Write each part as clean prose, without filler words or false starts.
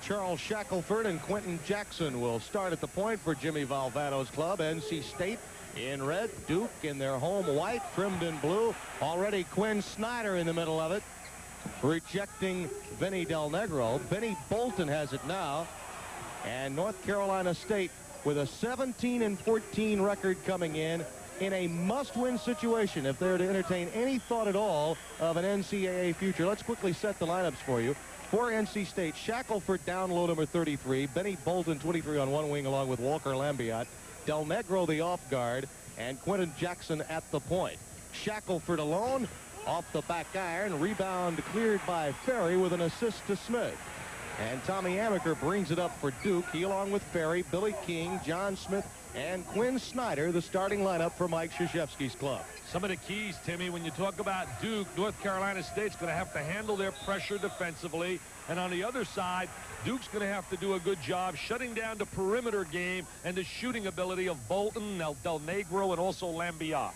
Charles Shackelford and Quentin Jackson will start at the point for Jimmy Valvano's club. NC State in red, Duke in their home white, trimmed in blue. Already Quinn Snyder in the middle of it, rejecting Vinny Del Negro. Benny Bolton has it now, and North Carolina State with a 17-14 record coming in a must-win situation if they're to entertain any thought at all of an NCAA future. Let's quickly set the lineups for you. For NC State, Shackelford down low, number 33. Benny Bolton, 23, on one wing, along with Walker Lambiot. Del Negro, the off guard, and Quentin Jackson at the point. Shackelford alone, off the back iron. Rebound cleared by Ferry with an assist to Smith. And Tommy Amaker brings it up for Duke. He, along with Ferry, Billy King, John Smith, and Quinn Snyder, the starting lineup for Mike Krzyzewski's club. Some of the keys, Timmy, when you talk about Duke, North Carolina State's going to have to handle their pressure defensively. And on the other side, Duke's going to have to do a good job shutting down the perimeter game and the shooting ability of Bolton, Del Negro, and also Lambiot.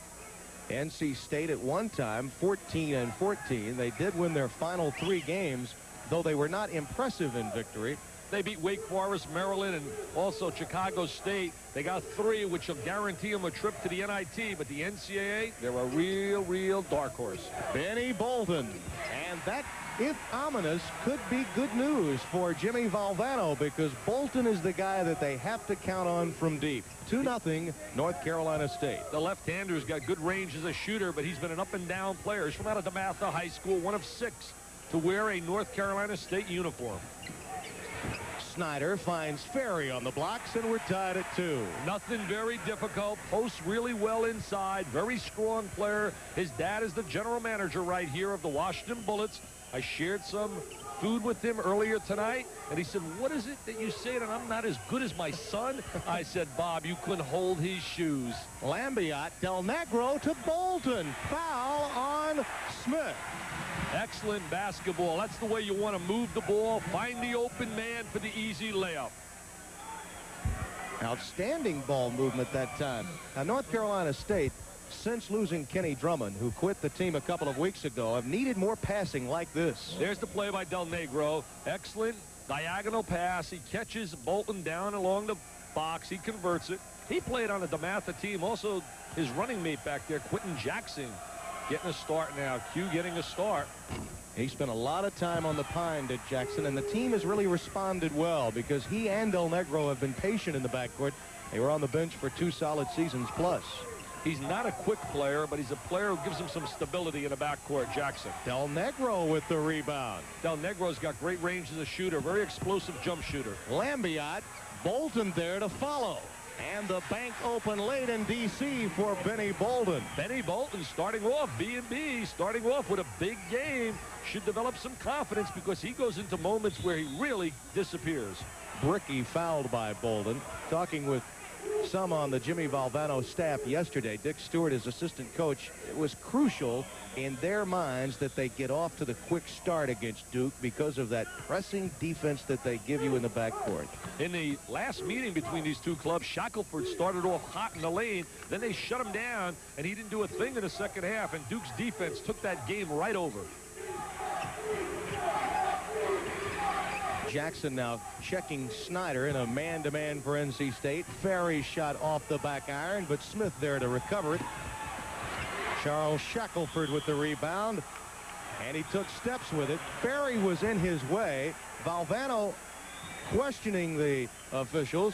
NC State at one time, 14-14. They did win their final 3 games, though they were not impressive in victory. They beat Wake Forest, Maryland, and also Chicago State. They got 3, which will guarantee them a trip to the NIT. But the NCAA, they're a real dark horse. Benny Bolton. And that, if ominous, could be good news for Jimmy Valvano, because Bolton is the guy that they have to count on from deep. 2-0 North Carolina State. The left-hander's got good range as a shooter, but he's been an up-and-down player. He's from out of DeMatha High School, one of 6 to wear a North Carolina State uniform. Snyder finds Ferry on the blocks, and we're tied at 2. Nothing very difficult. Posts really well inside. Very strong player. His dad is the general manager right here of the Washington Bullets. I shared some food with him earlier tonight, and he said, "What is it that you say that I'm not as good as my son?" I said, "Bob, you couldn't hold his shoes." Lambiot, Del Negro to Bolton. Foul on Smith. Excellent basketball. That's the way you want to move the ball. Find the open man for the easy layup. Outstanding ball movement that time. Now, North Carolina State, since losing Kenny Drummond, who quit the team a couple of weeks ago, have needed more passing like this. There's the play by Del Negro. Excellent diagonal pass. He catches Bolton down along the box. He converts it. He played on the DeMatha team. Also, his running mate back there, Quentin Jackson, getting a start now. Q getting a start. He spent a lot of time on the pine, did Jackson, and the team has really responded well because he and Del Negro have been patient in the backcourt. They were on the bench for 2 solid seasons plus. He's not a quick player, but he's a player who gives him some stability in the backcourt, Jackson. Del Negro with the rebound. Del Negro's got great range as a shooter, very explosive jump shooter. Lambiot, Bolton there to follow. And the bank open late in D.C. for Benny Bolton. Benny Bolton starting off, B&B, starting off with a big game. Should develop some confidence because he goes into moments where he really disappears. Bricky fouled by Bolton. Talking with some on the Jimmy Valvano staff yesterday, Dick Stewart, his assistant coach, it was crucial in their minds that they get off to the quick start against Duke because of that pressing defense that they give you in the backcourt. In the last meeting between these two clubs, Shackelford started off hot in the lane. Then they shut him down, and he didn't do a thing in the second half, and Duke's defense took that game right over. Jackson now checking Snyder in a man-to-man for NC State. Ferry shot off the back iron, but Smith there to recover it. Charles Shackelford with the rebound, and he took steps with it. Ferry was in his way. Valvano questioning the officials.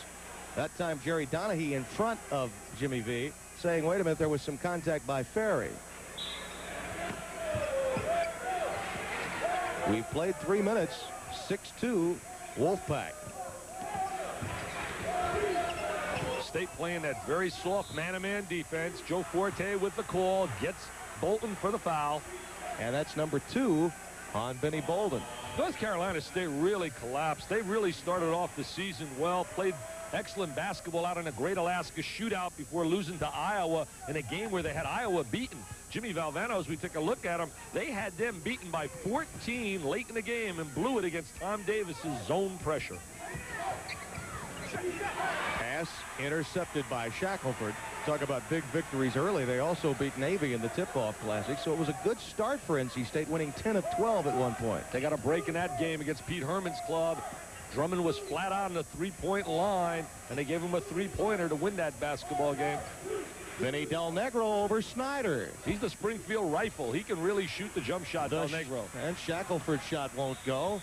That time Jerry Donahue in front of Jimmy V, saying, wait a minute, there was some contact by Ferry. We've played 3 minutes. 6-2 Wolfpack. State playing that very soft man-to-man defense. Joe Forte with the call, gets Bolton for the foul. And that's number 2 on Benny Bolton. North Carolina State really collapsed. They really started off the season well, played excellent basketball out in a Great Alaska shootout before losing to Iowa in a game where they had Iowa beaten. Jimmy Valvano, as we take a look at them, they had them beaten by 14 late in the game and blew it against Tom Davis's zone pressure. Pass intercepted by Shackelford. Talk about big victories early. They also beat Navy in the tip-off classic, so it was a good start for NC State, winning 10 of 12 at one point. They got a break in that game against Pete Herman's club. Drummond was flat out on the three-point line, and they gave him a three-pointer to win that basketball game. Vinny Del Negro over Snyder. He's the Springfield rifle. He can really shoot the jump shot, Del Negro. And Shackelford's shot won't go.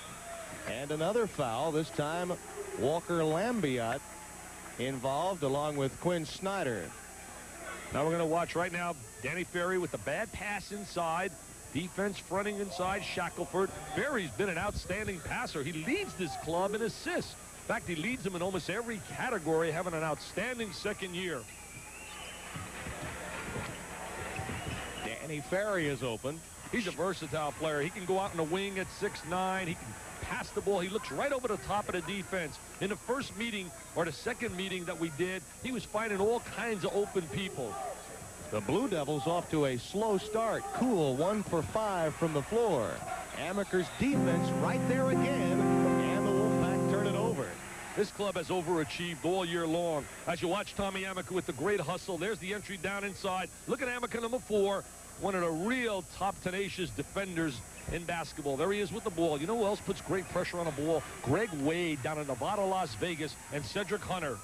And another foul, this time Walker Lambiot involved along with Quinn Snyder. Now we're going to watch right now Danny Ferry with the bad pass inside. Defense fronting inside Shackelford. Ferry's been an outstanding passer. He leads this club in assists. In fact, he leads them in almost every category, having an outstanding second year. Danny Ferry is open. He's a versatile player. He can go out in the wing at 6'9". He can pass the ball. He looks right over the top of the defense. In the first meeting or the second meeting that we did, he was finding all kinds of open people. The Blue Devils off to a slow start. Cool, 1 for 5 from the floor. Amaker's defense right there again, and the Wolfpack turn it over. This club has overachieved all year long. As you watch Tommy Amaker with the great hustle, there's the entry down inside. Look at Amaker, number 4, one of the real top tenacious defenders in basketball. There he is with the ball. You know who else puts great pressure on a ball? Greg Wade down in Nevada, Las Vegas, and Cedric Hunter.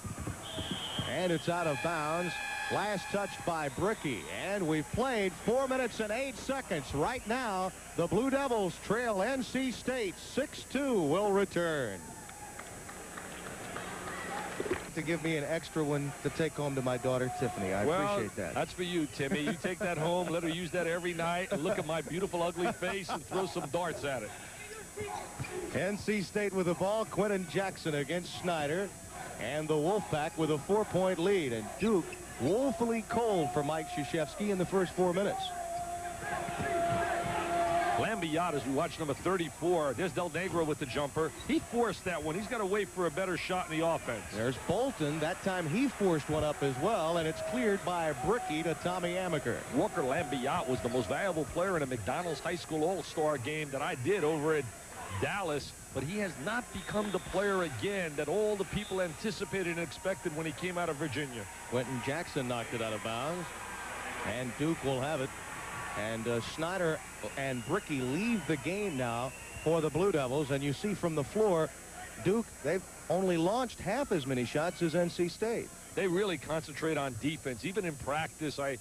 And it's out of bounds. Last touched by Bricky. And we've played 4 minutes and 8 seconds. Right now, the Blue Devils trail NC State 6-2. Will return. To give me an extra one to take home to my daughter Tiffany. I appreciate that. That's for you, Timmy. You take that home, let her use that every night, and look at my beautiful ugly face and throw some darts at it. NC State with the ball. Quentin Jackson against Snyder. And the Wolfpack with a 4-point lead. And Duke woefully cold for Mike Krzyzewski in the first 4 minutes. Lambiot, as we watch number 34, there's Del Negro with the jumper. He forced that one. He's got to wait for a better shot in the offense. There's Bolton. That time he forced one up as well, and it's cleared by Bricky to Tommy Amaker. Walker Lambiot was the most valuable player in a McDonald's High School All-Star game that I did over at Dallas, but he has not become the player again that all the people anticipated and expected when he came out of Virginia. Quentin Jackson knocked it out of bounds, and Duke will have it. And Snyder and Bricky leave the game now for the Blue Devils. And you see from the floor, Duke, they've only launched half as many shots as NC State. They really concentrate on defense. Even in practice, I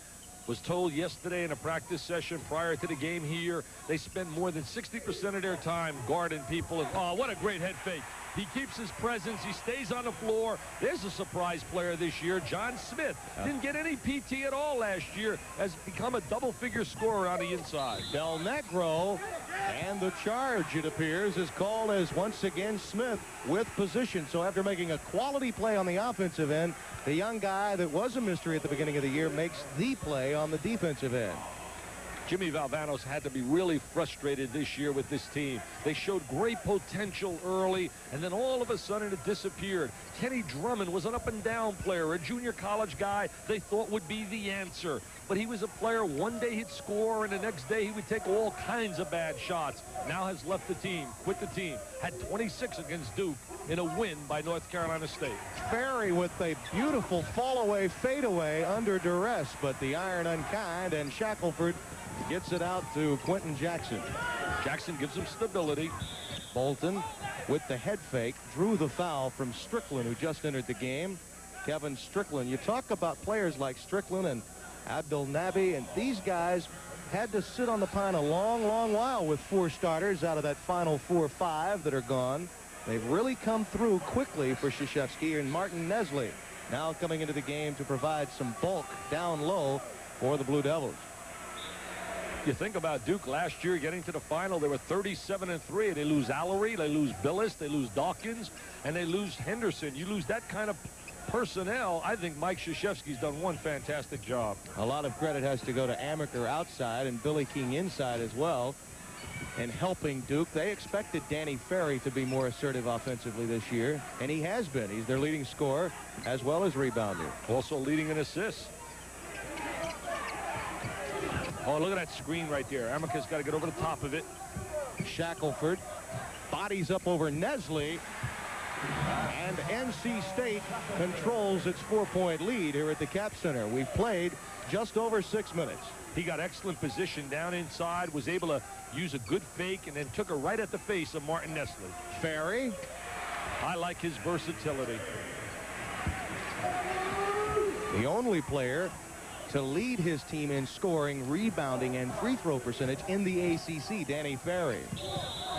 was told yesterday in a practice session prior to the game here, they spend more than 60% of their time guarding people. And oh, what a great head fake. He keeps his presence. He stays on the floor. There's a surprise player this year, John Smith. Didn't get any PT at all last year. Has become a double-figure scorer on the inside. Del Negro, and the charge, it appears, is called as once again Smith with position. So after making a quality play on the offensive end, the young guy that was a mystery at the beginning of the year makes the play on the defensive end. Jimmy Valvanos had to be really frustrated this year with this team. They showed great potential early, and then all of a sudden it disappeared. Kenny Drummond was an up-and-down player, a junior college guy they thought would be the answer. But he was a player, one day he'd score, and the next day he would take all kinds of bad shots. Now has left the team, quit the team, had 26 against Duke in a win by North Carolina State. Ferry with a beautiful fall-away fadeaway under duress, but the iron unkind, and Shackelford gets it out to Quentin Jackson. Jackson gives him stability. Bolton with the head fake drew the foul from Strickland, who just entered the game. Kevin Strickland. You talk about players like Strickland and Abdul Nabi, and these guys had to sit on the pine a long while with 4 starters out of that final 4 or 5 that are gone. They've really come through quickly for Krzyzewski, and Martin Nesley now coming into the game to provide some bulk down low for the Blue Devils. You think about Duke last year getting to the final, they were 37-3. They lose Allery, they lose Billis, they lose Dawkins, and they lose Henderson. You lose that kind of personnel. I think Mike Krzyzewski's done one fantastic job. A lot of credit has to go to Amaker outside and Billy King inside as well. And helping Duke, they expected Danny Ferry to be more assertive offensively this year, and he has been. He's their leading scorer as well as rebounder. Also leading in assists. Oh, look at that screen right there. Amaker's got to get over the top of it. Shackelford bodies up over Nesley, and NC State controls its 4-point lead here at the Cap Center. We've played just over 6 minutes. He got excellent position down inside, was able to use a good fake, and then took her right at the face of Martin Nesley. Ferry I like his versatility. The only player to lead his team in scoring, rebounding, and free throw percentage in the ACC, Danny Ferry.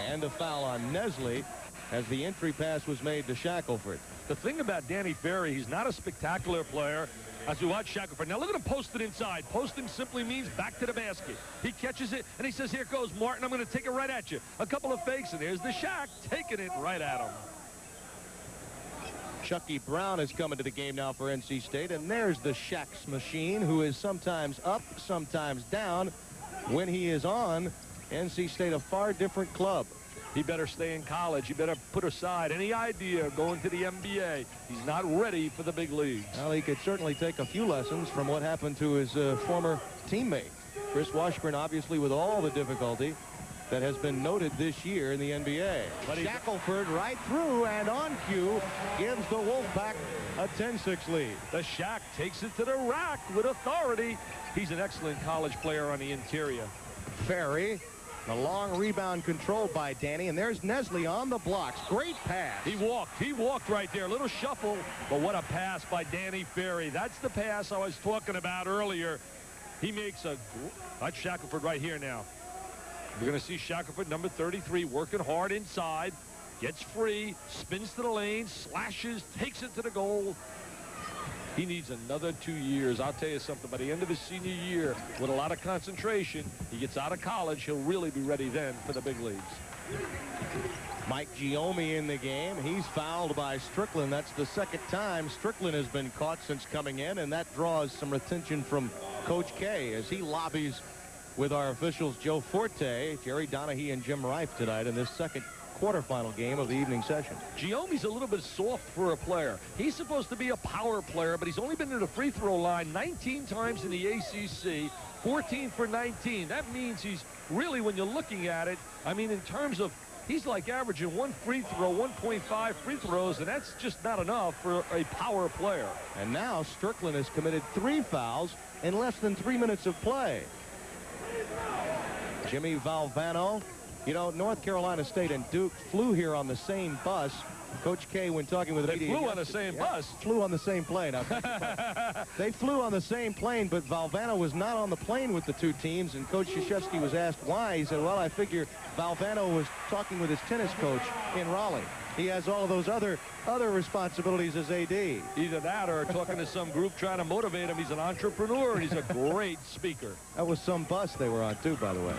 And a foul on Nesley as the entry pass was made to Shackelford. The thing about Danny Ferry, he's not a spectacular player. As we watch Shackelford. Now look at him post it inside. Posting simply means back to the basket. He catches it, and he says, here goes Martin. I'm going to take it right at you. A couple of fakes, and there's the Shaq taking it right at him. Chucky Brown is coming to the game now for NC State, and there's the Shaq's machine, who is sometimes up, sometimes down. When he is on, NC State a far different club. He better stay in college. He better put aside any idea of going to the NBA. He's not ready for the big leagues. Well, he could certainly take a few lessons from what happened to his former teammate. Chris Washburn, obviously, with all the difficulty that has been noted this year in the NBA. But Shackelford right through and on cue gives the Wolfpack a 10-6 lead. The Shaq takes it to the rack with authority. He's an excellent college player on the interior. Ferry, the long rebound controlled by Danny, and there's Nesley on the blocks. Great pass. He walked right there. A little shuffle, but what a pass by Danny Ferry. That's the pass I was talking about earlier. He makes a... That's Shackelford right here now. We're going to see Shackelford, number 33, working hard inside. Gets free, spins to the lane, slashes, takes it to the goal. He needs another 2 years. I'll tell you something. By the end of his senior year, with a lot of concentration, he gets out of college. He'll really be ready then for the big leagues. Mike Giommi in the game. He's fouled by Strickland. That's the second time Strickland has been caught since coming in, and that draws some attention from Coach K as he lobbies with our officials Joe Forte, Jerry Donahue, and Jim Reif tonight in this second quarterfinal game of the evening session. Giommi's a little bit soft for a player. He's supposed to be a power player, but he's only been to the free throw line 19 times in the ACC, 14 for 19. That means he's really, when you're looking at it, I mean, in terms of, he's like averaging one free throw, 1.5 free throws, and that's just not enough for a power player. And now Strickland has committed 3 fouls in less than 3 minutes of play. Jimmy Valvano. You know, North Carolina State and Duke flew here on the same bus. Coach K, when talking with the media, flew on the same bus. Flew on the same plane. They flew on the same plane, but Valvano was not on the plane with the two teams, and Coach Krzyzewski was asked why. He said, well, I figure Valvano was talking with his tennis coach in Raleigh. He has all of those other responsibilities as AD. Either that or talking to some group trying to motivate him. He's an entrepreneur, and he's a great speaker. That was some bus they were on, too, by the way.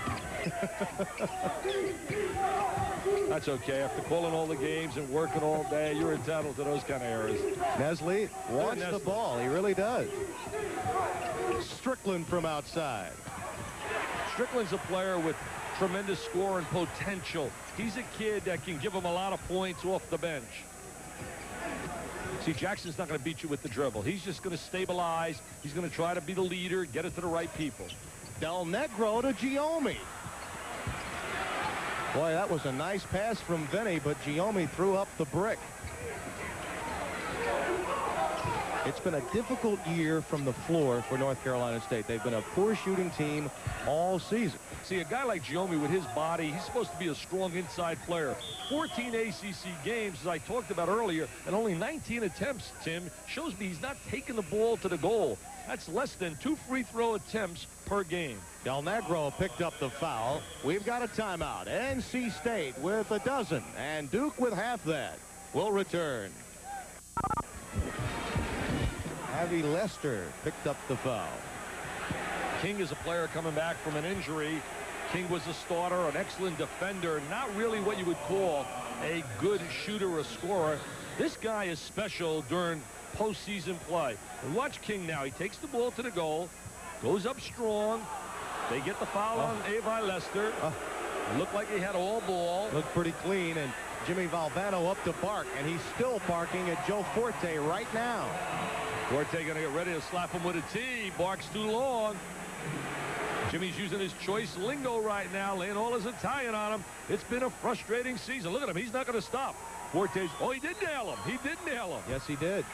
That's okay. After calling all the games and working all day, you're entitled to those kind of errors. Nesley wants the ball. He really does. Strickland from outside. Strickland's a player with tremendous scoring potential. He's a kid that can give him a lot of points off the bench. See, Jackson's not going to beat you with the dribble. He's just going to stabilize. He's going to try to be the leader, get it to the right people. Del Negro to Giommi. Boy, that was a nice pass from Vinny, but Giommi threw up the brick. It's been a difficult year from the floor for North Carolina State. They've been a poor shooting team all season. See, a guy like Giommi with his body, he's supposed to be a strong inside player. 14 ACC games, as I talked about earlier, and only 19 attempts, Tim, shows me he's not taking the ball to the goal. That's less than 2 free throw attempts per game. Del Negro picked up the foul. We've got a timeout. NC State with a dozen, and Duke with half that. We'll return. Avi Lester picked up the foul. King is a player coming back from an injury. King was a starter, an excellent defender, not really what you would call a good shooter or scorer. This guy is special during postseason play. And watch King now. He takes the ball to the goal, goes up strong. They get the foul on Avi Lester. Looked like he had all ball. Looked pretty clean, and Jimmy Valvano up to bark, and he's still barking at Joe Forte right now. Forte going to get ready to slap him with a tee. Barks too long. Jimmy's using his choice lingo right now, laying all his Italian on him. It's been a frustrating season. Look at him. He's not going to stop. Forte's, oh, he did nail him. He did nail him. Yes, he did.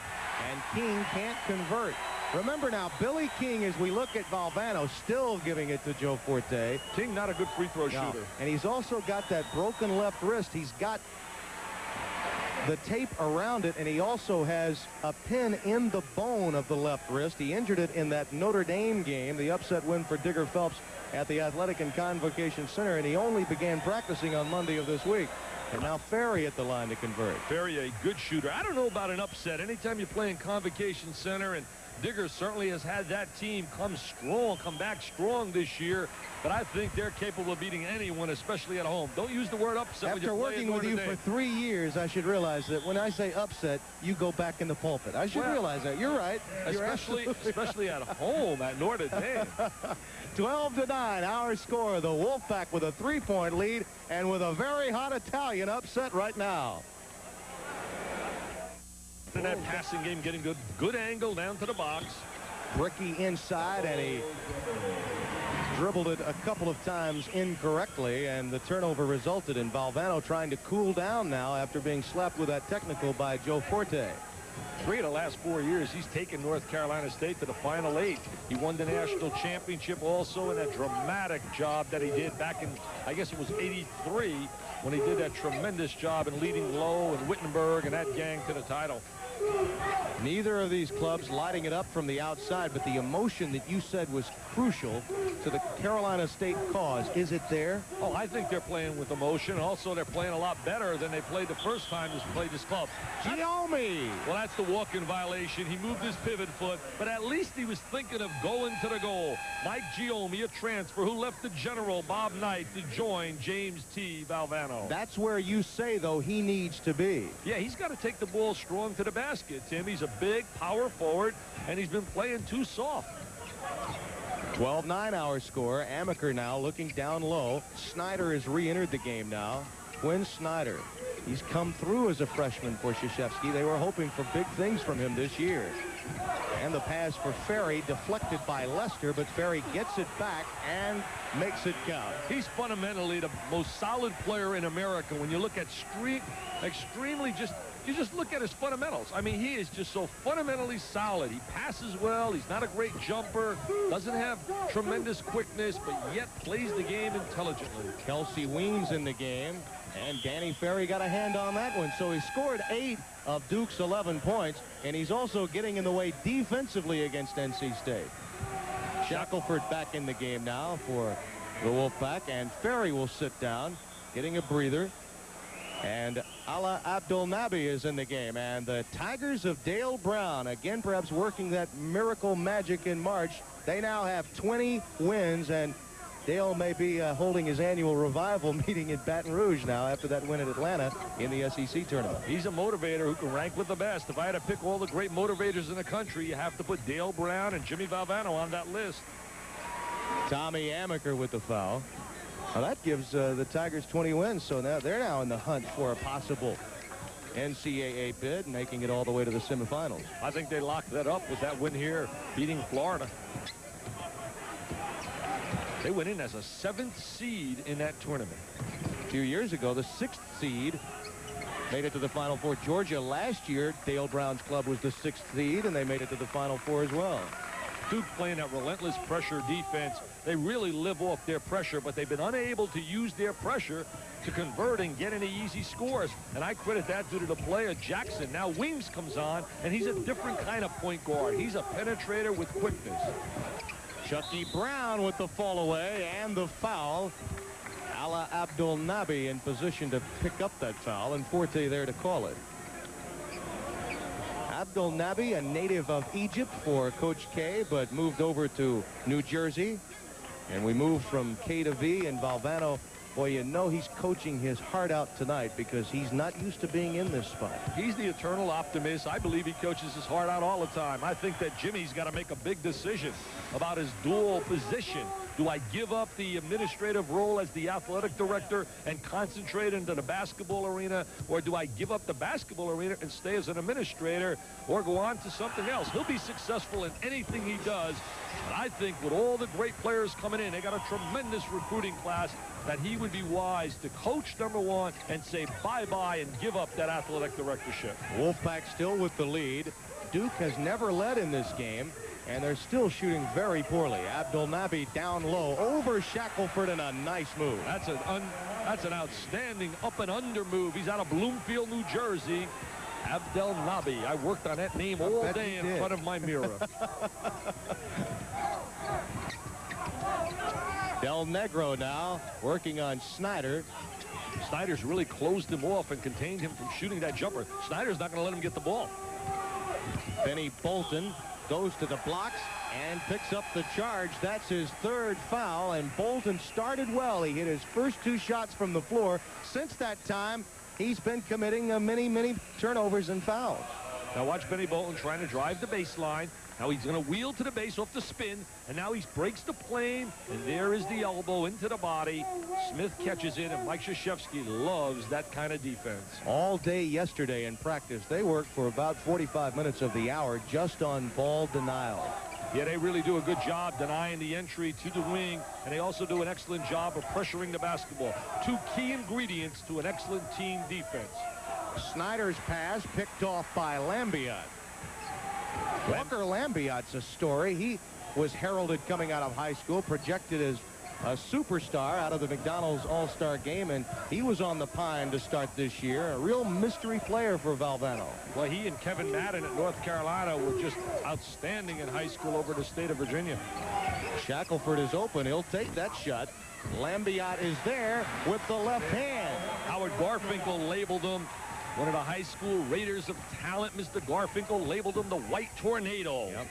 And King can't convert. Remember now, Billy King, as we look at Valvano, still giving it to Joe Forte. King not a good free throw shooter. And he's also got that broken left wrist. He's got the tape around it, and he also has a pin in the bone of the left wrist. He injured it in that Notre Dame game, the upset win for Digger Phelps at the Athletic and Convocation Center, and he only began practicing on Monday of this week. And now Ferry at the line to convert. Ferry, a good shooter. I don't know about an upset. Anytime you play in Convocation Center, and Digger certainly has had that team come back strong this year. But I think they're capable of beating anyone, especially at home. Don't use the word upset. After working with you for 3 years, I should realize that when I say upset, you go back in the pulpit. I should realize that. You're right. Especially at home at Notre Dame. 12-9, our score. The Wolfpack with a 3-point lead and with a very hot Italian upset right now. In that passing game, getting good angle down to the box. Bricky inside, and he dribbled it a couple of times incorrectly, and the turnover resulted in Valvano trying to cool down now after being slapped with that technical by Joe Forte. 3 of the last 4 years, he's taken North Carolina State to the Final 8. He won the national championship also in that dramatic job that he did back in, I guess it was '83, when he did that tremendous job in leading Lowe and Wittenberg and that gang to the title. Neither of these clubs lighting it up from the outside, but the emotion that you said was crucial to the Carolina State cause, is it there? Oh, I think they're playing with emotion. Also, they're playing a lot better than they played the first time they played this club. Giomi! Well, that's the walk-in violation. He moved his pivot foot, but at least he was thinking of going to the goal. Mike Giomi, a transfer who left the General Bob Knight to join James T. Valvano. That's where you say, though, he needs to be. Yeah, he's got to take the ball strong to the basket, Tim. He's a big power forward, and he's been playing too soft. 12-9 our score. Amaker now looking down low. Snyder has re-entered the game now. Quinn Snyder. He's come through as a freshman for Krzyzewski. They were hoping for big things from him this year. And the pass for Ferry deflected by Lester, but Ferry gets it back and makes it count. He's fundamentally the most solid player in America. When you look at you just look at his fundamentals. I mean, he is just so fundamentally solid. He passes well. He's not a great jumper. Doesn't have tremendous quickness, but yet plays the game intelligently. Kelsey Weems in the game, and Danny Ferry got a hand on that one. So he scored 8 of Duke's 11 points, and he's also getting in the way defensively against NC State. Shackelford back in the game now for the Wolfpack, and Ferry will sit down, getting a breather. And Ala Abdul-Nabi is in the game, and the Tigers of Dale Brown, again perhaps working that miracle magic in March. They now have 20 wins, and Dale may be holding his annual revival meeting in Baton Rouge now after that win at Atlanta in the SEC tournament. He's a motivator who can rank with the best. If I had to pick all the great motivators in the country, you have to put Dale Brown and Jimmy Valvano on that list. Tommy Amaker with the foul. Well, that gives the Tigers 20 wins, so now they're now in the hunt for a possible NCAA bid, making it all the way to the semifinals. I think they locked that up with that win here, beating Florida. They went in as a 7th seed in that tournament. A few years ago, the 6th seed made it to the Final Four. Georgia last year, Dale Brown's club was the 6th seed, and they made it to the Final Four as well. Duke playing that relentless pressure defense. They really live off their pressure, but they've been unable to use their pressure to convert and get any easy scores. And I credit that due to the play of Jackson. Now Weems comes on, and he's a different kind of point guard. He's a penetrator with quickness. Chucky Brown with the fall away and the foul. Ala Abdul-Nabi in position to pick up that foul, and Forte there to call it. Abdul-Nabi, a native of Egypt for Coach K, but moved over to New Jersey. And we moved from K to V, and Valvano, boy, you know he's coaching his heart out tonight because he's not used to being in this spot. He's the eternal optimist. I believe he coaches his heart out all the time. I think that Jimmy's got to make a big decision about his dual position. Do I give up the administrative role as the athletic director and concentrate into the basketball arena, or do I give up the basketball arena and stay as an administrator or go on to something else? He'll be successful in anything he does. But I think with all the great players coming in, they got a tremendous recruiting class, that he would be wise to coach #1 and say bye-bye and give up that athletic directorship. Wolfpack still with the lead. Duke has never led in this game. and they're still shooting very poorly. Abdul Nabi down low over Shackelford, and a nice move. That's an outstanding up and under move. He's out of Bloomfield, New Jersey. Abdel Nabi. I worked on that name all day in front of my mirror. Del Negro now working on Snyder. Snyder's really closed him off and contained him from shooting that jumper. Snyder's not going to let him get the ball. Benny Bolton goes to the blocks and picks up the charge. That's his third foul, and Bolton started well. He hit his first 2 shots from the floor. Since that time, he's been committing many turnovers and fouls. Now watch Benny Bolton trying to drive the baseline. Now he's going to wheel to the base off the spin, and now he breaks the plane, and there is the elbow into the body. Smith catches it, and Mike Krzyzewski loves that kind of defense. All day yesterday in practice, they worked for about 45 minutes of the hour just on ball denial. Yeah, they really do a good job denying the entry to the wing, and they also do an excellent job of pressuring the basketball. 2 key ingredients to an excellent team defense. Snyder's pass picked off by Lambiot. Walker Lambiot's a story. He was heralded coming out of high school, projected as a superstar out of the McDonald's All-Star game, and he was on the pine to start this year. A real mystery player for Valvano. Well, he and Kevin Madden at North Carolina were just outstanding in high school over the state of Virginia. Shackelford is open. He'll take that shot. Lambiot is there with the left hand. Howard Garfinkel labeled him one of the high school Raiders of talent. Mr. Garfinkel labeled him the White Tornado. Yep.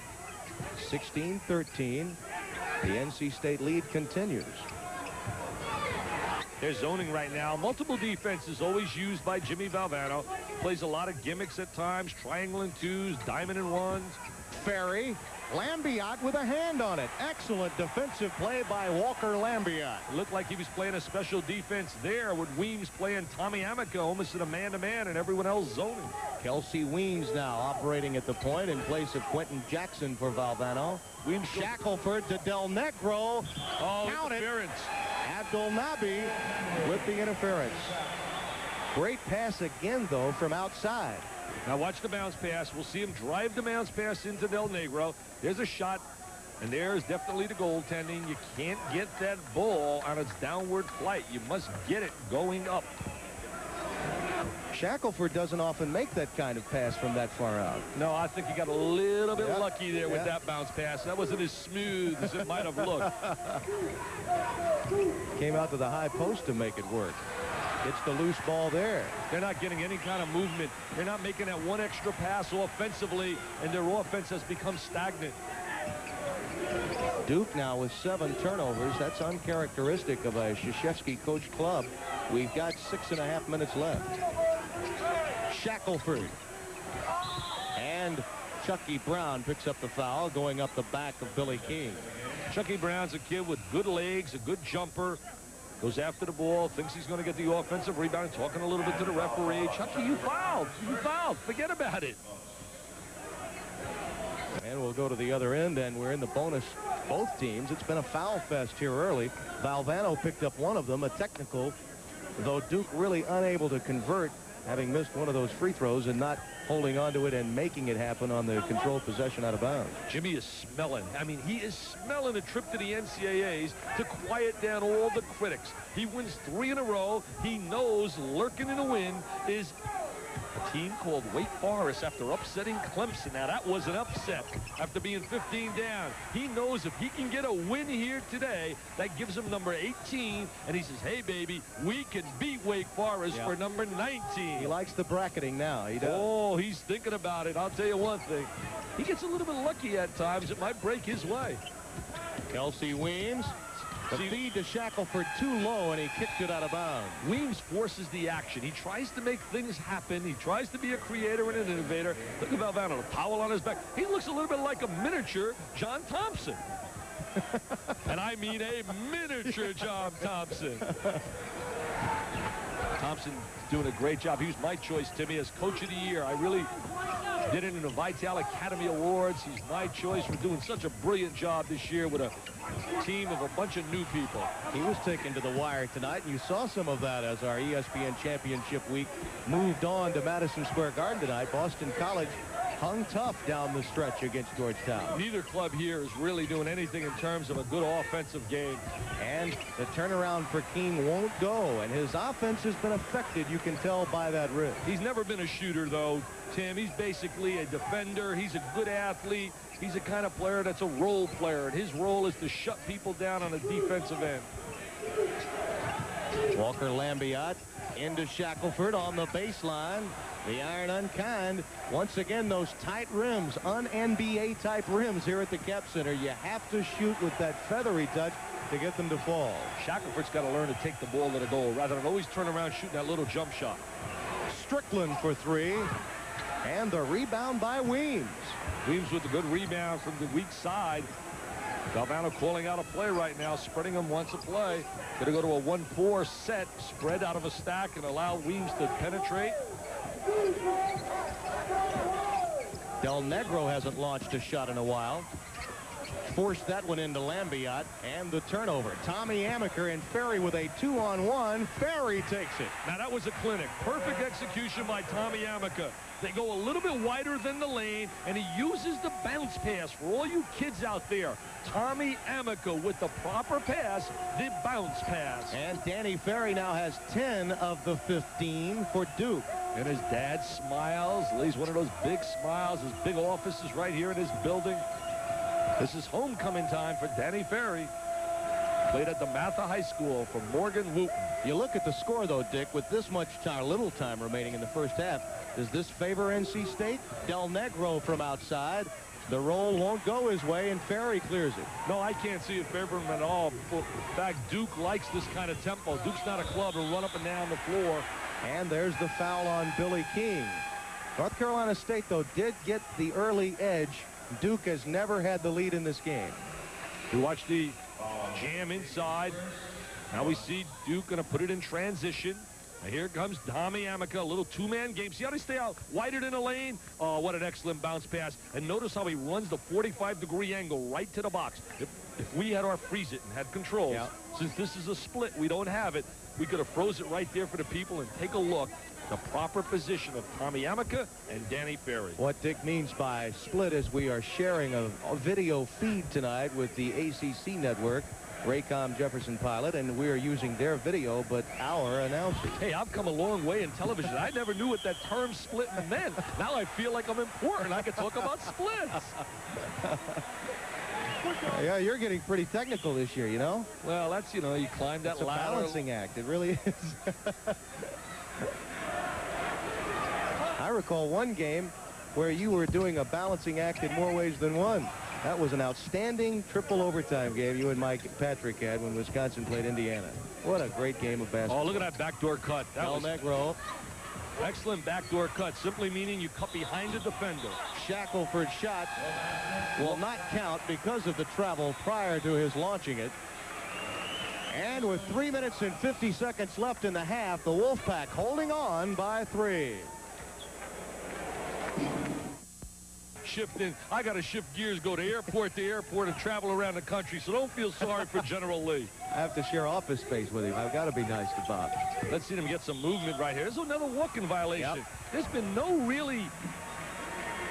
16-13. The NC State lead continues. They're zoning right now. Multiple defenses always used by Jimmy Valvano. Plays a lot of gimmicks at times. Triangle and 2s, diamond and 1s. Ferry. Lambiot with a hand on it. Excellent defensive play by Walker Lambiot. It looked like he was playing a special defense there with Weems playing Tommy Amico almost in a man-to-man and everyone else zoning. Kelsey Weems now operating at the point in place of Quentin Jackson for Valvano. Weems Shackelford to Del Negro. Count interference. Abdul Nabi with the interference. Great pass again, though, from outside. Now watch the bounce pass. We'll see him drive the bounce pass into Del Negro. There's a shot, and there's definitely the goaltending. You can't get that ball on its downward flight. You must get it going up. Shackelford doesn't often make that kind of pass from that far out. No, I think he got a little bit lucky there with that bounce pass. That wasn't as smooth as it might have looked. Came out to the high post to make it work. It's the loose ball there. They're not getting any kind of movement. They're not making that one extra pass offensively, and their offense has become stagnant. Duke now with 7 turnovers. That's uncharacteristic of a Krzyzewski coach club. We've got 6.5 minutes left. Shackelford. And Chucky Brown picks up the foul, going up the back of Billy King. Chucky Brown's a kid with good legs, a good jumper. Goes after the ball, thinks he's going to get the offensive rebound, talking a little bit to the referee. Chucky, you fouled. You fouled. Forget about it. And we'll go to the other end, and we're in the bonus. Both teams. It's been a foul fest here early. Valvano picked up one of them, a technical, though Duke really unable to convert, having missed one of those free throws and not holding on to it and making it happen on the controlled possession out of bounds. Jimmy is smelling. I mean, he is smelling a trip to the NCAAs to quiet down all the critics. He wins 3 in a row. He knows lurking in the wind is a team called Wake Forest after upsetting Clemson. Now, that was an upset after being 15 down. He knows if he can get a win here today, that gives him number 18. And he says, hey, baby, we can beat Wake Forest for number 19. He likes the bracketing now. He does. Oh, he's thinking about it. I'll tell you one thing. He gets a little bit lucky at times. It might break his way. Kelsey Weems. The feed to Shackelford too low, and he kicked it out of bounds. Weems forces the action. He tries to make things happen. He tries to be a creator and an innovator. Look at Valvano, the towel on his back. He looks a little bit like a miniature John Thompson. And I mean a miniature John Thompson. Thompson doing a great job. He was my choice, Timmy, as Coach of the Year. I really did it in the Vital Academy Awards. He's my choice for doing such a brilliant job this year with a team of a bunch of new people. He was taken to the wire tonight, and you saw some of that as our ESPN Championship Week moved on to Madison Square Garden tonight. Boston College hung tough down the stretch against Georgetown. Neither club here is really doing anything in terms of a good offensive game. And the turnaround for King won't go, and his offense has been affected, you can tell by that rib. He's never been a shooter, though, Tim. He's basically a defender. He's a good athlete. He's the kind of player that's a role player, and his role is to shut people down on the defensive end. Walker Lambiot into Shackelford on the baseline. The iron unkind. Once again, those tight rims, un-NBA type rims here at the Cap Center. You have to shoot with that feathery touch to get them to fall. Shackelford's got to learn to take the ball to the goal rather than always turn around shooting that little jump shot. Strickland for three. And the rebound by Weems. Weems with a good rebound from the weak side. Galvano calling out a play right now. Spreadingham wants a play. Going to go to a 1-4 set. Spread out of a stack and allow Weems to penetrate. Del Negro hasn't launched a shot in a while. Forced that one into Lambiot, and the turnover. Tommy Amaker and Ferry with a 2-on-1. Ferry takes it. Now that was a clinic. Perfect execution by Tommy Amaker. They go a little bit wider than the lane, and he uses the bounce pass. For all you kids out there, Tommy Amaker with the proper pass, the bounce pass. And Danny Ferry now has 10 of the 15 for Duke. And his dad smiles, lays one of those big smiles. His big office is right here in his building. This is homecoming time for Danny Ferry. Played at the Matha High School for Morgan Wooten. You look at the score, though, Dick, with this much time, little time remaining in the first half. Does this favor NC State? Del Negro from outside. The roll won't go his way, and Ferry clears it. No, I can't see it favoring him at all. In fact, Duke likes this kind of tempo. Duke's not a club to run up and down the floor. And there's the foul on Billy King. North Carolina State, though, did get the early edge. Duke has never had the lead in this game. We watch the jam inside. Now we see Duke going to put it in transition. Now here comes Tommy Amaker, a little two-man game. See how they stay out wider in the lane? Oh, what an excellent bounce pass. And notice how he runs the 45-degree angle right to the box. If we had our freeze it and had controls, since this is a split, we don't have it, we could have froze it right there for the people. And take a look. The proper position of Tommy Amaker and Danny Ferry. What Dick means by split is we are sharing a video feed tonight with the ACC network, Raycom Jefferson Pilot, and we are using their video, but our announcers. Hey, I've come a long way in television. I never knew what that term split meant. Now I feel like I'm important. I can talk about splits. Yeah, you're getting pretty technical this year, you know? Well, that's, you know, you climb that ladder. It's a balancing act. It really is. I recall one game where you were doing a balancing act in more ways than one. That was an outstanding triple overtime game you and Mike Patrick had when Wisconsin played Indiana. What a great game of basketball. Oh, look at that backdoor cut. That was Negro. Excellent backdoor cut, simply meaning you cut behind the defender. Shackelford's shot will not count because of the travel prior to his launching it. And with 3 minutes and 50 seconds left in the half, the Wolfpack holding on by 3. Shifting. I got to shift gears, go to airport, and travel around the country, so don't feel sorry for General Lee. I have to share office space with him. I've got to be nice to Bob. Let's see him get some movement right here. There's another walking violation. Yep. There's been no really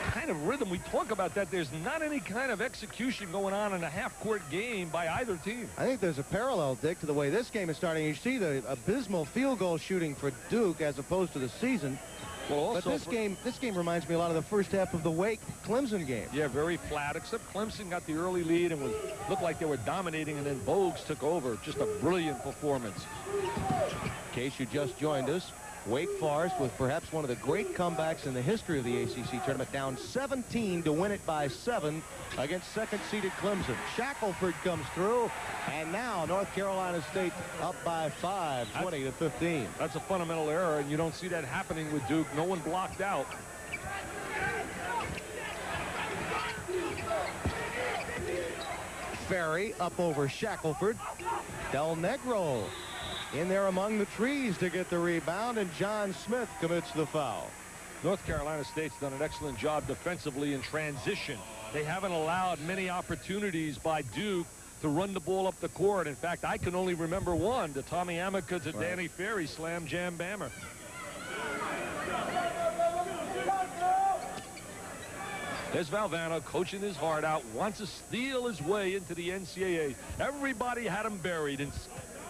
kind of rhythm. We talk about that. There's not any kind of execution going on in a half-court game by either team. I think there's a parallel, Dick, to the way this game is starting. You see the abysmal field goal shooting for Duke as opposed to the season. Well, also but this game reminds me a lot of the first half of the Wake Clemson game. Yeah, very flat, except Clemson got the early lead and looked like they were dominating, and then Bogues took over. Just a brilliant performance. In case you just joined us, Wake Forest with perhaps one of the great comebacks in the history of the ACC Tournament, down 17 to win it by 7 against second-seeded Clemson. Shackelford comes through, and now North Carolina State up by 5, 20 to 15. That's a fundamental error, and you don't see that happening with Duke. No one blocked out. Ferry up over Shackelford. Del Negro in there among the trees to get the rebound, and John Smith commits the foul. North Carolina State's done an excellent job defensively in transition. They haven't allowed many opportunities by Duke to run the ball up the court. In fact, I can only remember one, the Tommy Amaker to Danny Ferry slam jam bammer. There's Valvano coaching his heart out, wants to steal his way into the NCAA. Everybody had him buried,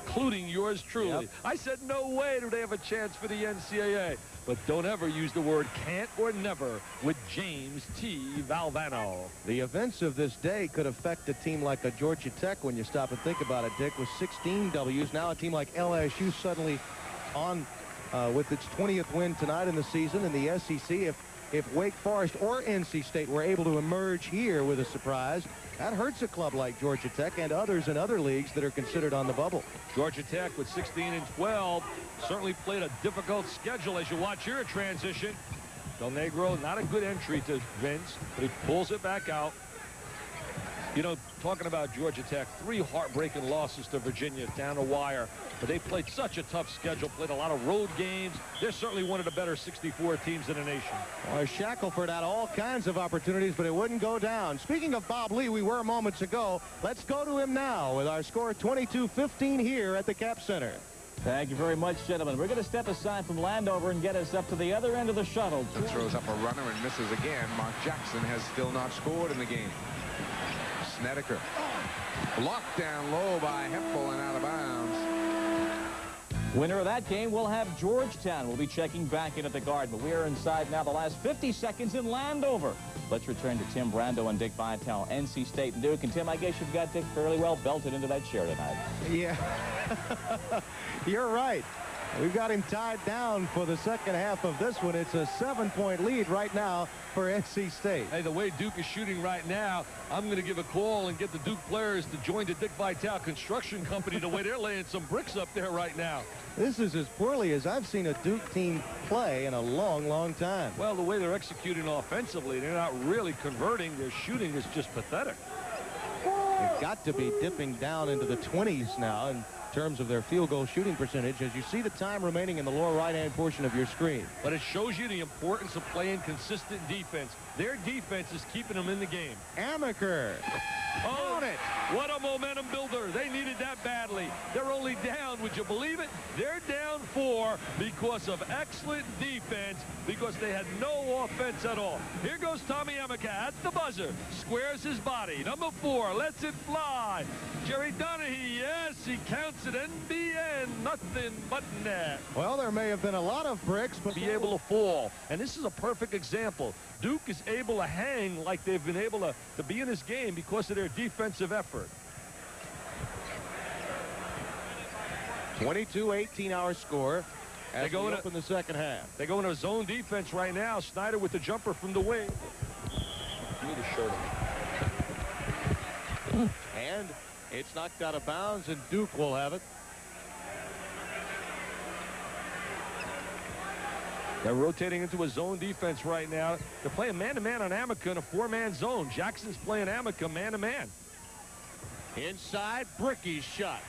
including yours truly. Yep. I said, no way do they have a chance for the NCAA. But don't ever use the word can't or never with James T. Valvano. The events of this day could affect a team like a Georgia Tech when you stop and think about it, Dick, with 16 W's. Now a team like LSU suddenly on with its 20th win tonight in the season in the SEC. If Wake Forest or NC State were able to emerge here with a surprise, that hurts a club like Georgia Tech and others in other leagues that are considered on the bubble. Georgia Tech with 16-12 certainly played a difficult schedule as you watch here a transition. Del Negro, not a good entry to Vince, but he pulls it back out. You know, talking about Georgia Tech, 3 heartbreaking losses to Virginia down the wire. But they played such a tough schedule, played a lot of road games. They're certainly one of the better 64 teams in the nation. Well, Shackelford had all kinds of opportunities, but it wouldn't go down. Speaking of Bob Lee, we were moments ago. Let's go to him now with our score 22-15 here at the Cap Center. Thank you very much, gentlemen. We're going to step aside from Landover and get us up to the other end of the shuttle. Throws up a runner and misses again. Mark Jackson has still not scored in the game. Snedeker blocked down low by Hempel and out of bounds. Winner of that game will have Georgetown. We'll be checking back in at the Garden. We are inside now the last 50 seconds in Landover. Let's return to Tim Brando and Dick Vitale. NC State and Duke. And Tim, I guess you've got Dick fairly well belted into that chair tonight. Yeah, you're right. We've got him tied down for the second half of this one. It's a 7-point lead right now for NC State. Hey, the way Duke is shooting right now, I'm going to give a call and get the Duke players to join the Dick Vitale Construction Company the way they're laying some bricks up there right now. This is as poorly as I've seen a Duke team play in a long, long time. Well, the way they're executing offensively, they're not really converting. Their shooting is just pathetic. They've got to be dipping down into the 20s now in terms of their field goal shooting percentage as you see the time remaining in the lower right-hand portion of your screen. But it shows you the importance of playing consistent defense. Their defense is keeping them in the game. Amaker. Oh, what a momentum builder. They needed that badly. They're only down, would you believe it? They're down 4 because of excellent defense, because they had no offense at all. Here goes Tommy Amaker at the buzzer. Squares his body. Number 4 lets it fly. Jerry Donahue, yes, he counts it. NBN, nothing but net. Well, there may have been a lot of bricks, but Be able to fall. And this is a perfect example. Duke is able to hang like they've been able to be in this game because of their defensive effort. 22-18 our score as we open the second half. They go into zone defense right now. Snyder with the jumper from the wing. You need to show them. And it's knocked out of bounds, and Duke will have it. They're rotating into a zone defense right now. They're playing man-to-man on Amaker in a 4-man zone. Jackson's playing Amaker man-to-man. Inside, Bricky's shot.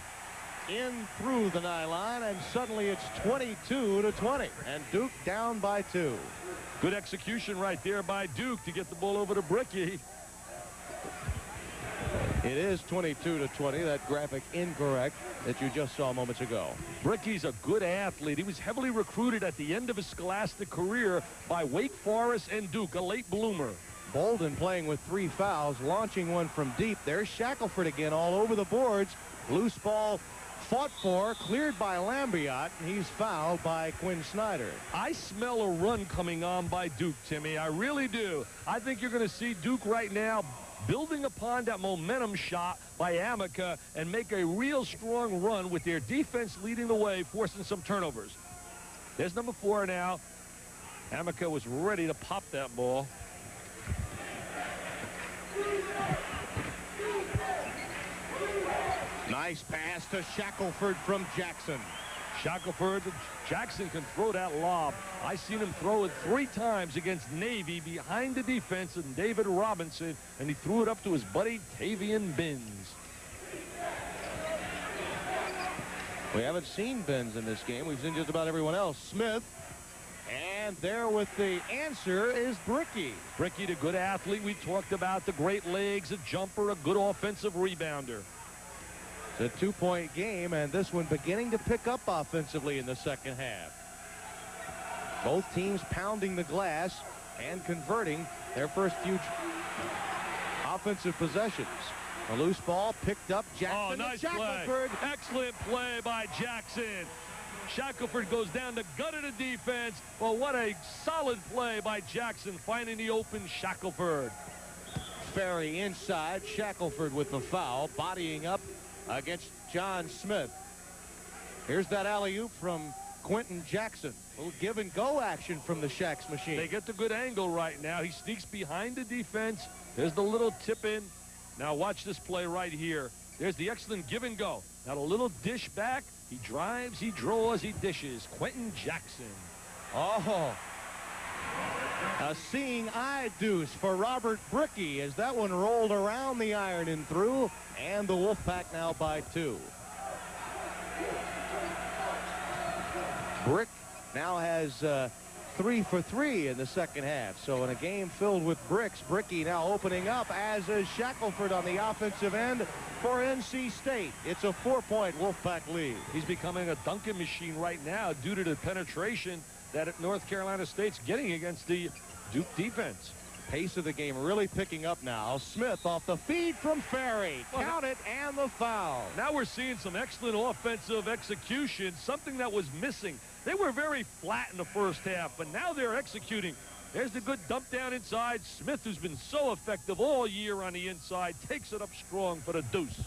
In through the nylon, and suddenly it's 22-20. And Duke down by 2. Good execution right there by Duke to get the ball over to Bricky. It is 22-20. That graphic incorrect that you just saw moments ago. Bricky's a good athlete. He was heavily recruited at the end of his scholastic career by Wake Forest and Duke, a late bloomer. Bolden playing with 3 fouls, launching one from deep. There's Shackelford again all over the boards. Loose ball fought for, cleared by Lambiot, and he's fouled by Quinn Snyder. I smell a run coming on by Duke, Timmy. I really do. I think you're going to see Duke right now building upon that momentum shot by Amaker and make a real strong run with their defense leading the way, forcing some turnovers. There's number 4 now. Amaker was ready to pop that ball. Nice pass to Shackelford from Jackson. Shackelford, Jackson can throw that lob. I seen him throw it 3 times against Navy behind the defense and David Robinson, and he threw it up to his buddy Tavian Binns. We haven't seen Binns in this game. We've seen just about everyone else. Smith. And there with the answer is Bricky. Bricky, the good athlete we talked about, the great legs, a jumper, a good offensive rebounder. It's a 2-point game, and this one beginning to pick up offensively in the second half. Both teams pounding the glass. and converting their first few offensive possessions. A loose ball picked up. Jackson. Oh, nice Shackelford. play. Excellent play by Jackson. Shackelford goes down to gut of the defense. Well, what a solid play by Jackson, finding the open Shackelford. Ferry inside. Shackelford with the foul, bodying up against John Smith. Here's that alley-oop from Quentin Jackson. A little give-and-go action from the Shaq's machine. They get the good angle right now. He sneaks behind the defense. There's the little tip-in. Now watch this play right here. There's the excellent give-and-go. Now a little dish back. He drives, he draws, he dishes. Quentin Jackson. Oh. A seeing eye deuce for Robert Brickey as that one rolled around the iron and through. And the Wolfpack now by 2. Brick now has 3 for 3 in the second half. So in a game filled with bricks, Brickey now opening up, as is Shackelford on the offensive end for NC State. It's a 4-point Wolfpack lead. He's becoming a dunking machine right now due to the penetration that North Carolina State's getting against the Duke defense. Pace of the game really picking up now. Smith off the feed from Ferry. Count it, and the foul. Now we're seeing some excellent offensive execution, something that was missing. They were very flat in the first half, but now they're executing. There's the good dump down inside. Smith, who's been so effective all year on the inside, takes it up strong for the deuce.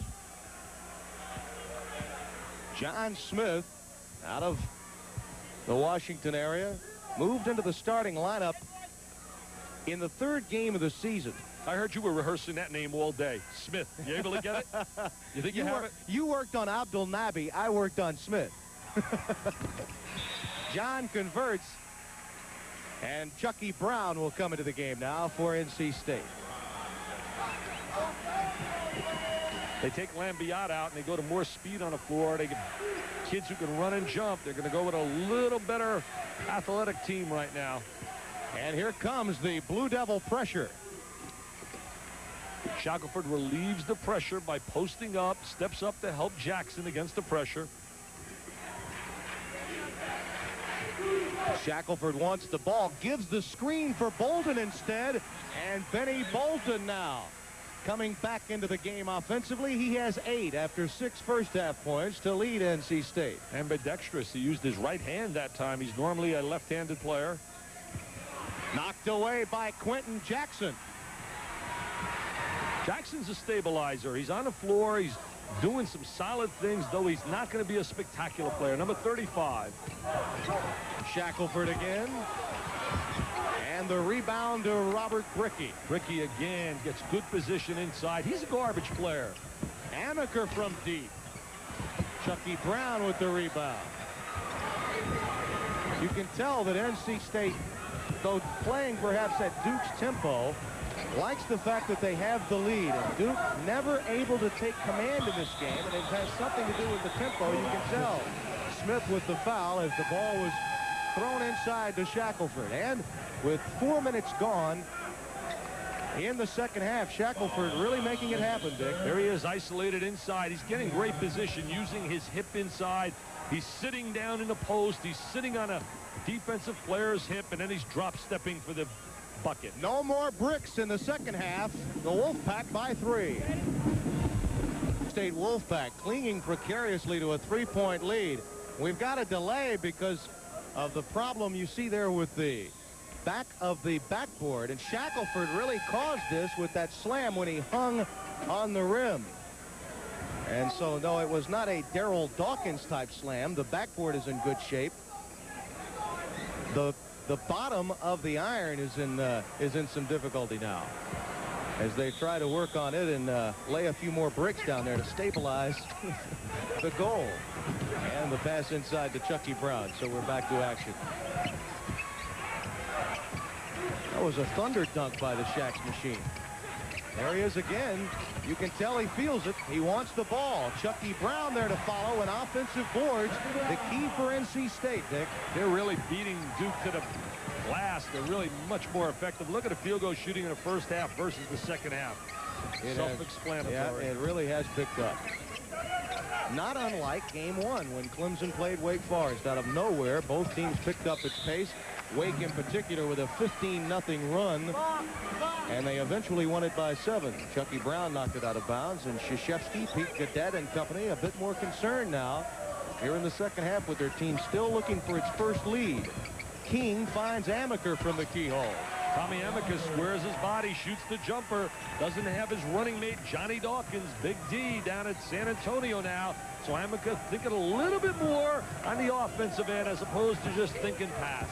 John Smith, out of the Washington area, moved into the starting lineup in the 3rd game of the season. I heard you were rehearsing that name all day. Smith, you able to get it? You think you have it? You worked on Abdul Nabi. I worked on Smith. John converts, and Chucky Brown will come into the game now for NC State. They take Lambiat out and they go to more speed on the floor. They get kids who can run and jump. They're going to go with a little better athletic team right now. And here comes the Blue Devil pressure. Shackelford relieves the pressure by posting up, steps up to help Jackson against the pressure. Shackelford wants the ball, gives the screen for Bolden instead, and Benny Bolden now coming back into the game offensively. He has 8 after 6 first-half points to lead NC State. Ambidextrous. He used his right hand that time. He's normally a left-handed player. Knocked away by Quentin Jackson. Jackson's a stabilizer. He's on the floor. He's doing some solid things, though he's not going to be a spectacular player. Number 35. Shackelford again. And the rebound to Robert Brickey. Brickey again gets good position inside. He's a garbage player. Amaker from deep. Chucky Brown with the rebound. You can tell that NC State, though playing perhaps at Duke's tempo, likes the fact that they have the lead. And Duke never able to take command in this game, and it has something to do with the tempo, you can tell. Smith with the foul as the ball was thrown inside to Shackelford. And with 4 minutes gone in the second half, Shackelford really making it happen, Dick. There he is, isolated inside. He's getting great position using his hip inside. He's sitting down in the post. He's sitting on a defensive player's hip, and then he's drop-stepping for the bucket. No more bricks in the second half. The Wolfpack by 3. State Wolfpack clinging precariously to a 3-point lead. We've got a delay because of the problem you see there with the back of the backboard, and Shackelford really caused this with that slam when he hung on the rim. And so, no, it was not a Darryl Dawkins type slam. The backboard is in good shape. The bottom of the iron is in some difficulty now as they try to work on it and lay a few more bricks down there to stabilize the goal. And the pass inside to Chucky Brown. So we're back to action. That was a thunder dunk by the Shaq's machine. There he is again. You can tell he feels it. He wants the ball. Chucky Brown there to follow, and offensive boards, the key for NC State, Dick. They're really beating Duke to the glass. They're really much more effective. Look at the field goal shooting in the first half versus the second half. Self-explanatory. Yeah, it really has picked up. Not unlike game 1 when Clemson played Wake Forest. Out of nowhere, both teams picked up its pace. Wake in particular with a 15-0 run, and they eventually won it by 7. Chucky Brown knocked it out of bounds, and Krzyzewski, Pete Gadet and company a bit more concerned now here in the second half with their team still looking for its first lead. King finds Amaker from the keyhole. Tommy Amaker squares his body, shoots the jumper, doesn't have his running mate Johnny Dawkins, Big D, down at San Antonio now. So Amaker thinking a little bit more on the offensive end as opposed to just thinking pass.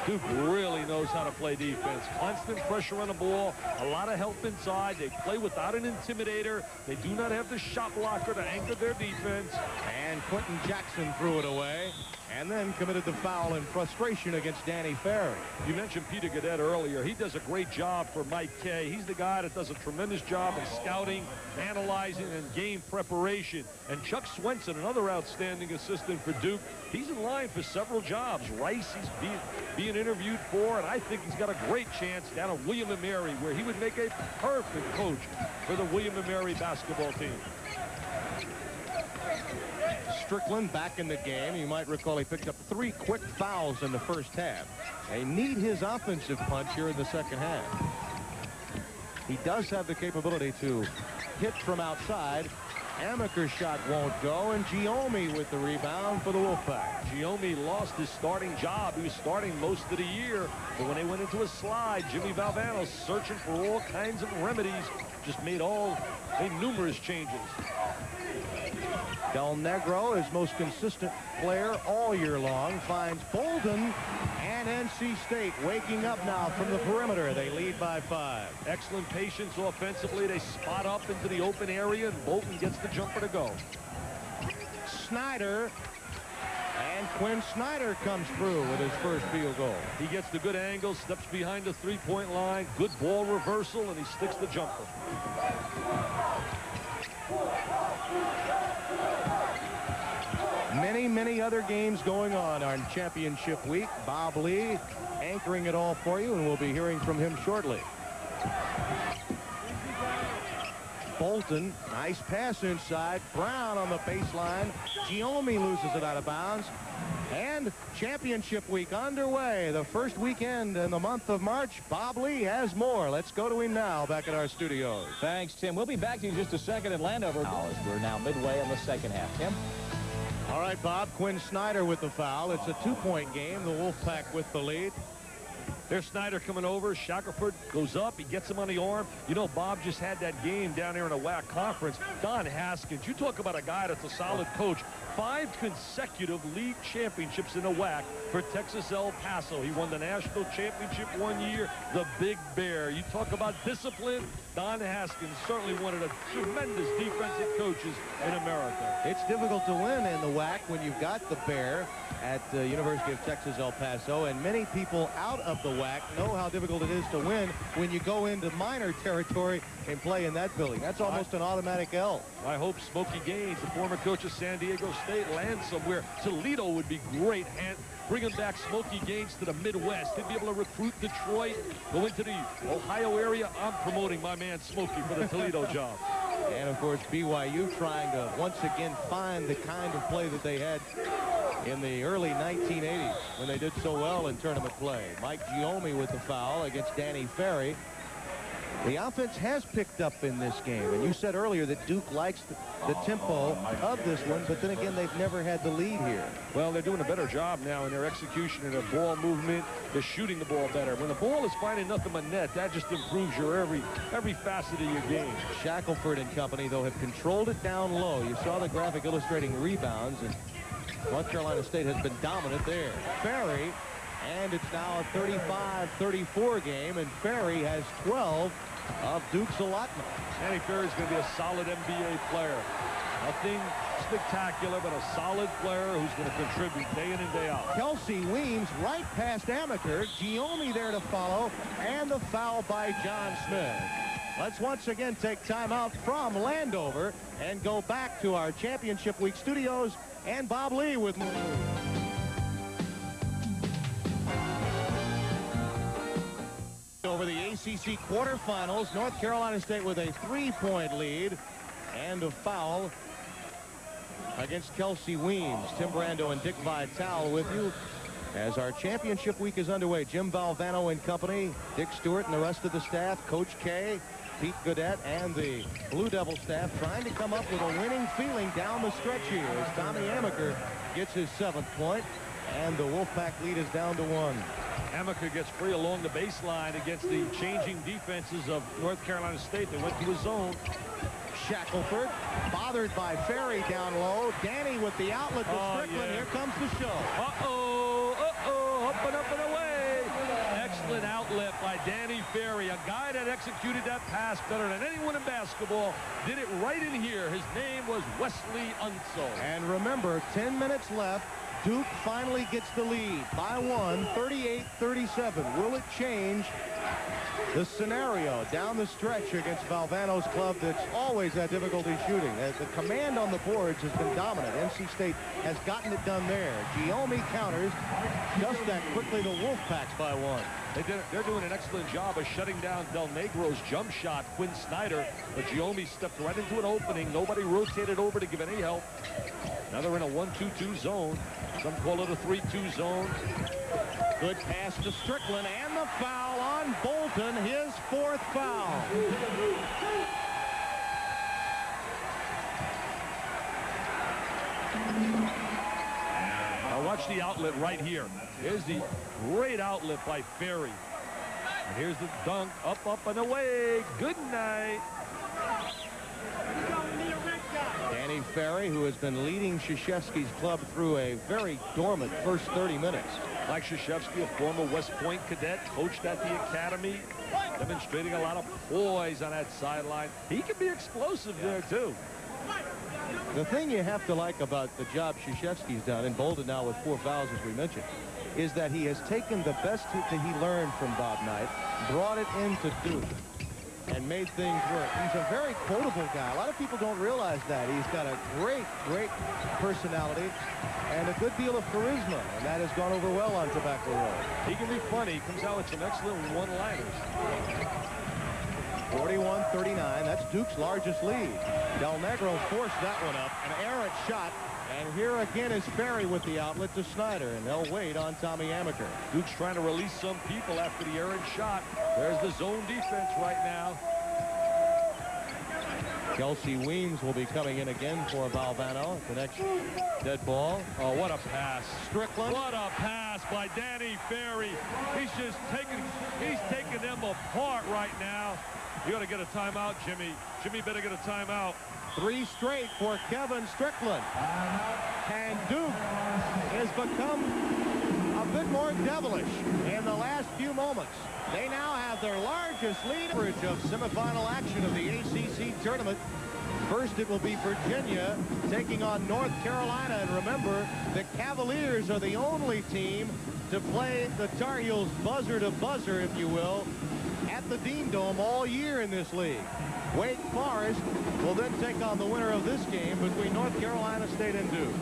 Duke really knows how to play defense. Constant pressure on the ball, a lot of help inside. They play without an intimidator. They do not have the shot blocker to anchor their defense. And Quentin Jackson threw it away and then committed the foul in frustration against Danny Ferry. You mentioned Peter Gadet earlier. He does a great job for Mike Kay. He's the guy that does a tremendous job in scouting, analyzing, and game preparation. And Chuck Swenson, another outstanding assistant for Duke, he's in line for several jobs. Rice, he's being interviewed for, and I think he's got a great chance down at William & Mary, where he would make a perfect coach for the William & Mary basketball team. Strickland back in the game. You might recall he picked up 3 quick fouls in the first half. They need his offensive punch here in the second half. He does have the capability to hit from outside. Amaker's shot won't go, and Giomi with the rebound for the Wolfpack. Giomi lost his starting job. He was starting most of the year, but when they went into a slide, Jimmy Valvano searching for all kinds of remedies, just made numerous changes. Del Negro, his most consistent player all year long, finds Bolden, and NC State waking up now from the perimeter. They lead by 5. Excellent patience offensively. They spot up into the open area, and Bolton gets the jumper to go. Snyder, and Quinn Snyder comes through with his first field goal. He gets the good angle, steps behind the three-point line, good ball reversal, and he sticks the jumper. Many other games going on championship week. Bob Lee anchoring it all for you, and we'll be hearing from him shortly. Bolton, nice pass inside. Brown on the baseline. Giomi loses it out of bounds. And championship week underway. The first weekend in the month of March. Bob Lee has more. Let's go to him now back at our studios. Thanks, Tim. We'll be back to you in just a second at Landover. We're now midway in the second half. Tim? All right, Bob. Quinn Snyder with the foul. It's a 2-point game. The Wolfpack with the lead. There's Snyder coming over. Shackelford goes up. He gets him on the arm. You know, Bob just had that game down there in a WAC conference. Don Haskins, you talk about a guy that's a solid coach. 5 consecutive league championships in a WAC for Texas El Paso. He won the national championship one year, the Big Bear. You talk about discipline. Don Haskins, certainly one of the tremendous defensive coaches in America. It's difficult to win in the WAC when you've got the Bear at the University of Texas El Paso, and many people out of the WAC know how difficult it is to win when you go into minor territory and play in that building. That's almost an automatic L. I hope Smokey Gaines, the former coach of San Diego State, lands somewhere. Toledo would be great, and bringing back Smokey Gaines to the Midwest. He'd be able to recruit Detroit, go into the Ohio area. I'm promoting my man Smokey for the Toledo job. And, of course, BYU trying to once again find the kind of play that they had in the early 1980s when they did so well in tournament play. Mike Giomi with the foul against Danny Ferry. The offense has picked up in this game, and you said earlier that Duke likes the tempo of this one, but then again, they've never had the lead here. Well, they're doing a better job now in their execution and their ball movement. They're shooting the ball better. When the ball is finding nothing but net, that just improves your every facet of your game. Shackelford and company, though, have controlled it down low. You saw the graphic illustrating rebounds, and North Carolina State has been dominant there. Ferry, and it's now a 35-34 game, and Ferry has 12 of Duke's allotment. Danny Ferry's going to be a solid NBA player. Nothing spectacular, but a solid player who's going to contribute day in and day out. Kelsey Weems right past Amaker. Giomi there to follow, and the foul by John Smith. Let's once again take time out from Landover and go back to our championship week studios and Bob Lee with more. Over the ACC quarterfinals, North Carolina State with a 3-point lead and a foul against Kelsey Weems. Tim Brando and Dick Vitale with you as our championship week is underway. Jim Valvano and company, Dick Stewart and the rest of the staff, Coach K, Pete Goodette, and the Blue Devil staff trying to come up with a winning feeling down the stretch here as Tommy Amaker gets his 7th point, and the Wolfpack lead is down to 1. Amaker gets free along the baseline against the changing defenses of North Carolina State. They went to his zone. Shackelford bothered by Ferry down low. Danny with the outlet to Strickland. Yeah. Here comes the show. Up and up and away. Excellent outlet by Danny Ferry, a guy that executed that pass better than anyone in basketball. Did it right in here. His name was Wesley Unseld. And remember, 10 minutes left. Duke finally gets the lead by 1, 38-37. Will it change the scenario down the stretch against Valvano's club that's always had difficulty shooting? As the command on the boards has been dominant. NC State has gotten it done there. Giommi counters just that quickly. The Wolfpacks by 1. They're doing an excellent job of shutting down Del Negro's jump shot, Quinn Snyder, but Giommi stepped right into an opening. Nobody rotated over to give any help. Now they're in a 1-2-2 zone. Some call it a 3-2 zone. Good pass to Strickland, and the foul on Bolton, his 4th foul. Now watch the outlet right here. Here's the great outlet by Ferry. And here's the dunk, up and away. Good night. Danny Ferry, who has been leading Krzyzewski's club through a very dormant first 30 minutes. Mike Krzyzewski, a former West Point cadet, coached at the academy, demonstrating a lot of poise on that sideline. He can be explosive there, too. The thing you have to like about the job Krzyzewski's done, and Bolton now with 4 fouls, as we mentioned, is that he has taken the best that he learned from Bob Knight, brought it into Duke, and made things work. He's a very quotable guy. A lot of people don't realize that. He's got a great personality and a good deal of charisma, and that has gone over well on Tobacco Road. He can be funny. He comes out with some excellent one-liners. 41-39. That's Duke's largest lead. Del Negro forced that one up. An errant shot. And here again is Ferry with the outlet to Snyder, and they'll wait on Tommy Amaker. Duke's trying to release some people after the errant shot. There's the zone defense right now. Kelsey Weems will be coming in again for Valvano. The next dead ball. Oh, what a pass. Strickland. What a pass by Danny Ferry. He's taking them apart right now. You got to get a timeout, Jimmy. Jimmy better get a timeout. 3 straight for Kevin Strickland. And Duke has become a bit more devilish in the last few moments. They now have their largest lead of semifinal action of the ACC Tournament. First, it will be Virginia taking on North Carolina. And remember, the Cavaliers are the only team to play the Tar Heels buzzer to buzzer, if you will, at the Dean Dome all year in this league. Wake Forest will then take on the winner of this game between North Carolina State and Duke.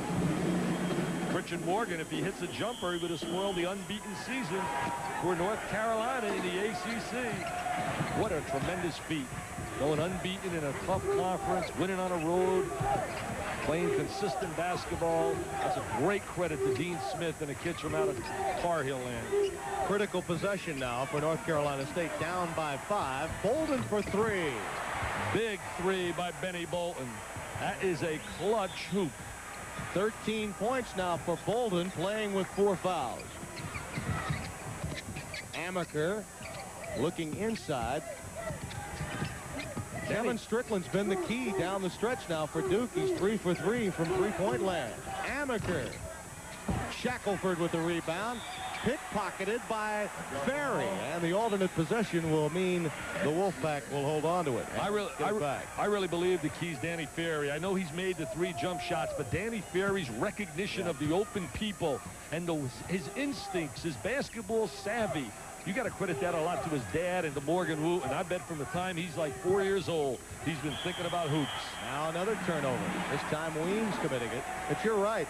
Richard Morgan, if he hits a jumper, he would have spoiled the unbeaten season for North Carolina in the ACC. What a tremendous feat. Going unbeaten in a tough conference, winning on a road, playing consistent basketball. That's a great credit to Dean Smith and the kids from out of Tar Heel land. Critical possession now for North Carolina State, down by 5. Bolton for 3. Big 3 by Benny Bolton. That is a clutch hoop. 13 points now for Bolton, playing with 4 fouls. Amaker looking inside. Kevin Strickland's been the key down the stretch now for Duke. He's 3 for 3 from three-point land. Amaker. Shackelford with the rebound. Pickpocketed by Ferry, and the alternate possession will mean the Wolfpack will hold on to it. I really believe the key's Danny Ferry. I know he's made the 3 jump shots, but Danny Ferry's recognition of the open people and his instincts, his basketball savvy, you got to credit that a lot to his dad and to Morgan Woot, and I bet from the time he's like 4 years old, he's been thinking about hoops. Now another turnover. This time Weems committing it, but you're right.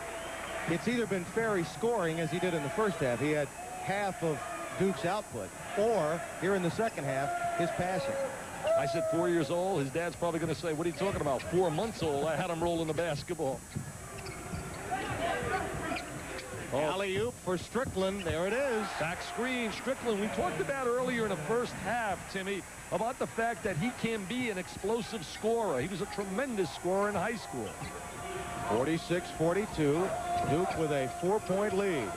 It's either been Ferry scoring as he did in the first half. He had half of Duke's output, or here in the second half, his passing. I said 4 years old. His dad's probably going to say, what are you talking about? 4 months old. I had him rolling the basketball. Oh. Alley-oop for Strickland. There it is. Back screen, Strickland. We talked about earlier in the first half, Timmy, about the fact that he can be an explosive scorer. He was a tremendous scorer in high school. 46-42. Duke with a 4-point lead.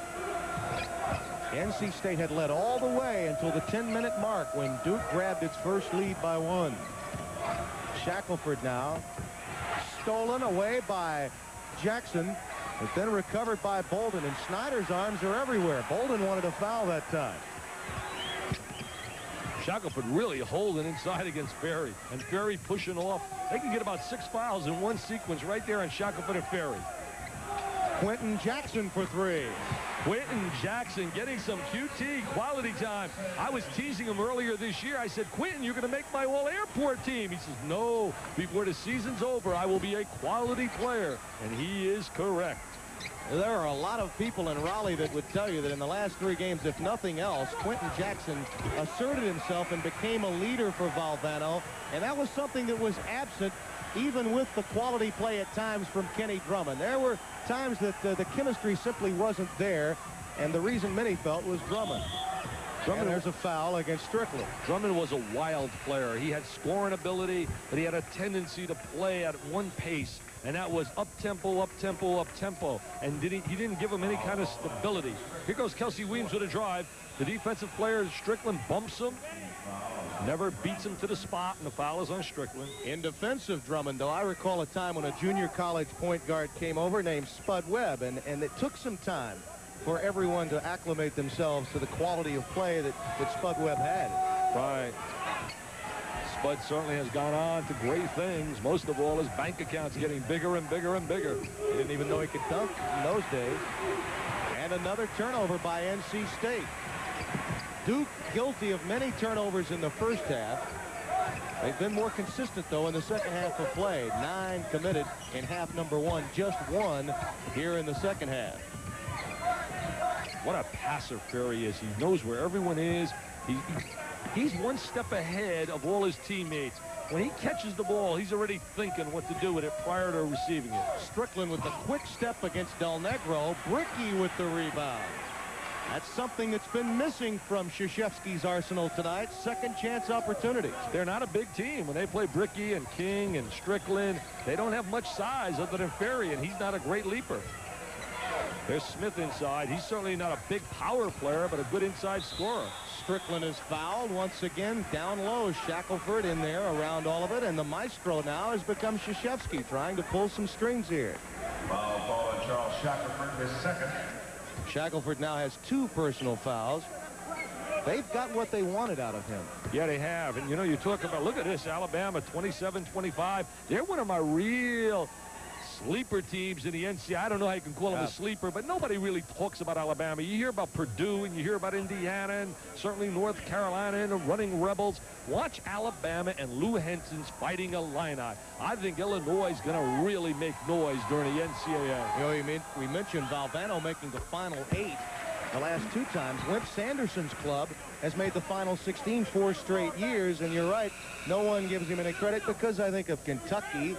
NC State had led all the way until the 10-minute mark when Duke grabbed its first lead by 1. Shackelford now. Stolen away by Jackson, but then recovered by Bolden, and Snyder's arms are everywhere. Bolden wanted a foul that time. Shackelford really holding inside against Ferry, and Ferry pushing off. They can get about 6 fouls in one sequence right there on Shackelford and Ferry. Quentin Jackson for 3. Quentin Jackson getting some QT quality time. I was teasing him earlier this year. I said, Quentin, you're going to make my all-airport team. He says, no, before the season's over, I will be a quality player. And he is correct. There are a lot of people in Raleigh that would tell you that in the last 3 games, if nothing else, Quentin Jackson asserted himself and became a leader for Valvano. And that was something that was absent even with the quality play at times from Kenny Drummond. There were times that the chemistry simply wasn't there, and the reason many felt was Drummond. And there's a foul against Strickland. Drummond was a wild player. He had scoring ability, but he had a tendency to play at one pace, and that was up-tempo, up-tempo, up-tempo, and he didn't give him any kind of stability. Here goes Kelsey Weems with a drive. The defensive player, Strickland, bumps him. Never beats him to the spot, and the foul is on Strickland. In defense of Drummond, though, I recall a time when a junior college point guard came over named Spud Webb, and it took some time for everyone to acclimate themselves to the quality of play that Spud Webb had. Right. Spud certainly has gone on to great things. Most of all, his bank account's getting bigger and bigger and bigger. He didn't even know he could dunk in those days. And another turnover by NC State. Duke guilty of many turnovers in the first half. They've been more consistent, though, in the second half of play. 9 committed in half number 1, just 1 here in the second half. What a passer Ferry is. He knows where everyone is. He's one step ahead of all his teammates. When he catches the ball, he's already thinking what to do with it prior to receiving it. Strickland with the quick step against Del Negro. Bricky with the rebound. That's something that's been missing from Krzyzewski's arsenal tonight. Second chance opportunities. They're not a big team. When they play Bricky and King and Strickland, they don't have much size other than Ferry, and he's not a great leaper. There's Smith inside. He's certainly not a big power player, but a good inside scorer. Strickland is fouled once again. Down low, Shackelford in there around all of it, and the maestro now has become Krzyzewski, trying to pull some strings here. Foul ball on Charles Shackelford, his second. Shackelford now has 2 personal fouls. They've got what they wanted out of him. Yeah, they have. And, you know, you talk about, look at this, Alabama, 27-25. They're one of my real sleeper teams in the NCAA. I don't know how you can call them a sleeper, but nobody really talks about Alabama. You hear about Purdue, and you hear about Indiana, and certainly North Carolina and the running Rebels. Watch Alabama and Lou Henson's Fighting Illini. I think Illinois is going to really make noise during the NCAA. You know, we mentioned Valvano making the Final 8 the last 2 times. Wimp Sanderson's club has made the Final 16 4 straight years, and you're right, no one gives him any credit because I think of Kentucky,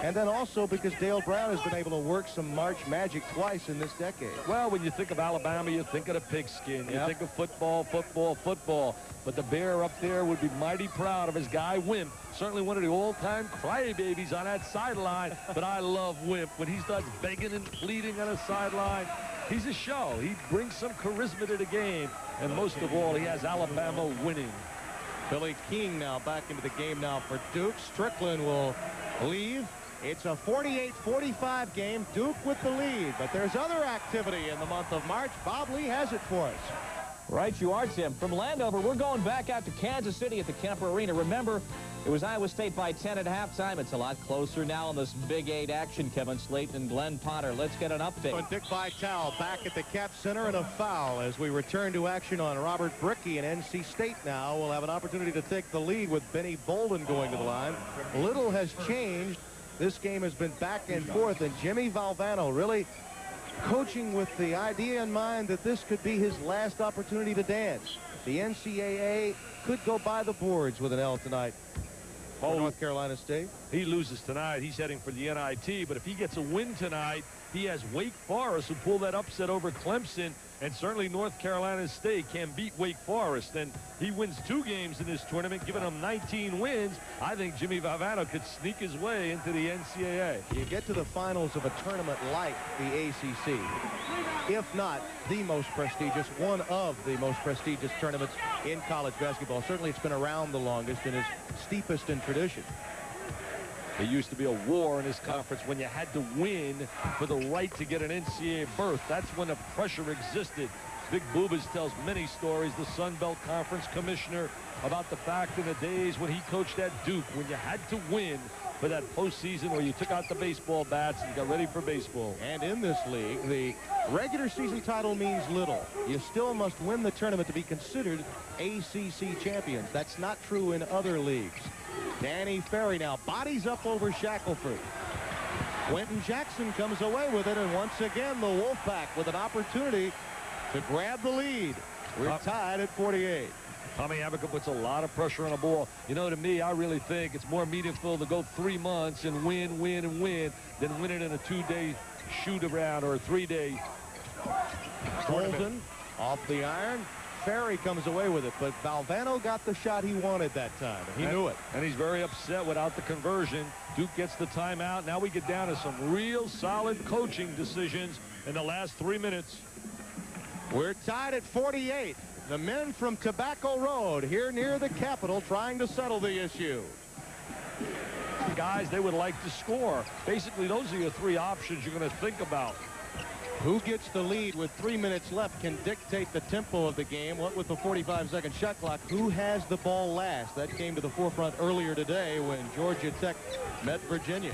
and then also because Dale Brown has been able to work some March Magic twice in this decade. Well, when you think of Alabama, you think of the pigskin. You think of football, football, football. But the Bear up there would be mighty proud of his guy, Wimp. Certainly one of the all-time crybabies on that sideline. But I love Wimp. When he starts begging and pleading on a sideline, he's a show. He brings some charisma to the game. And most of all, he has Alabama winning. Billy King now back into the game now for Duke. Strickland will leave. It's a 48-45 game. Duke with the lead. But there's other activity in the month of March. Bob Lee has it for us. Right you are, Tim. From Landover, we're going back out to Kansas City at the Kemper Arena. Remember, it was Iowa State by 10 at halftime. It's a lot closer now in this Big 8 action. Kevin Slayton and Glenn Potter. Let's get an update. And Dick Vitale back at the Cap Center, and a foul as we return to action on Robert Bricky, and NC State now will have an opportunity to take the lead with Benny Bolden going to the line. Little has changed. This game has been back and forth, and Jimmy Valvano really coaching with the idea in mind that this could be his last opportunity to dance. The NCAA could go by the boards with an L tonight for North Carolina State. He loses tonight. He's heading for the NIT, but if he gets a win tonight, he has Wake Forest, who pulled that upset over Clemson, and certainly North Carolina State can beat Wake Forest. And he wins 2 games in this tournament, giving him 19 wins. I think Jimmy Valvano could sneak his way into the NCAA. You get to the finals of a tournament like the ACC, if not the most prestigious, one of the most prestigious tournaments in college basketball. Certainly it's been around the longest and is steepest in tradition. It used to be a war in this conference when you had to win for the right to get an NCAA berth. That's when the pressure existed. Big Boobas tells many stories, the Sun Belt Conference commissioner, about the fact in the days when he coached at Duke, when you had to win for that postseason where you took out the baseball bats and got ready for baseball. And in this league, the regular season title means little. You still must win the tournament to be considered ACC champions. That's not true in other leagues. Danny Ferry now bodies up over Shackelford. Quentin Jackson comes away with it, and once again the Wolfpack with an opportunity to grab the lead. We're tied at 48. Tommy Abaca puts a lot of pressure on a ball. You know, to me, I really think it's more meaningful to go 3 months and win than win it in a 2-day shoot around or a 3-day tournament. Bolden off the iron. Ferry comes away with it, but Valvano got the shot he wanted that time. He knew it. And he's very upset without the conversion. Duke gets the timeout. Now we get down to some real solid coaching decisions in the last 3 minutes. We're tied at 48. The men from Tobacco Road here near the Capitol trying to settle the issue. Guys, they would like to score. Basically, those are your 3 options you're going to think about. Who gets the lead with 3 minutes left can dictate the tempo of the game. What with the 45-second shot clock, who has the ball last? That came to the forefront earlier today when Georgia Tech met Virginia.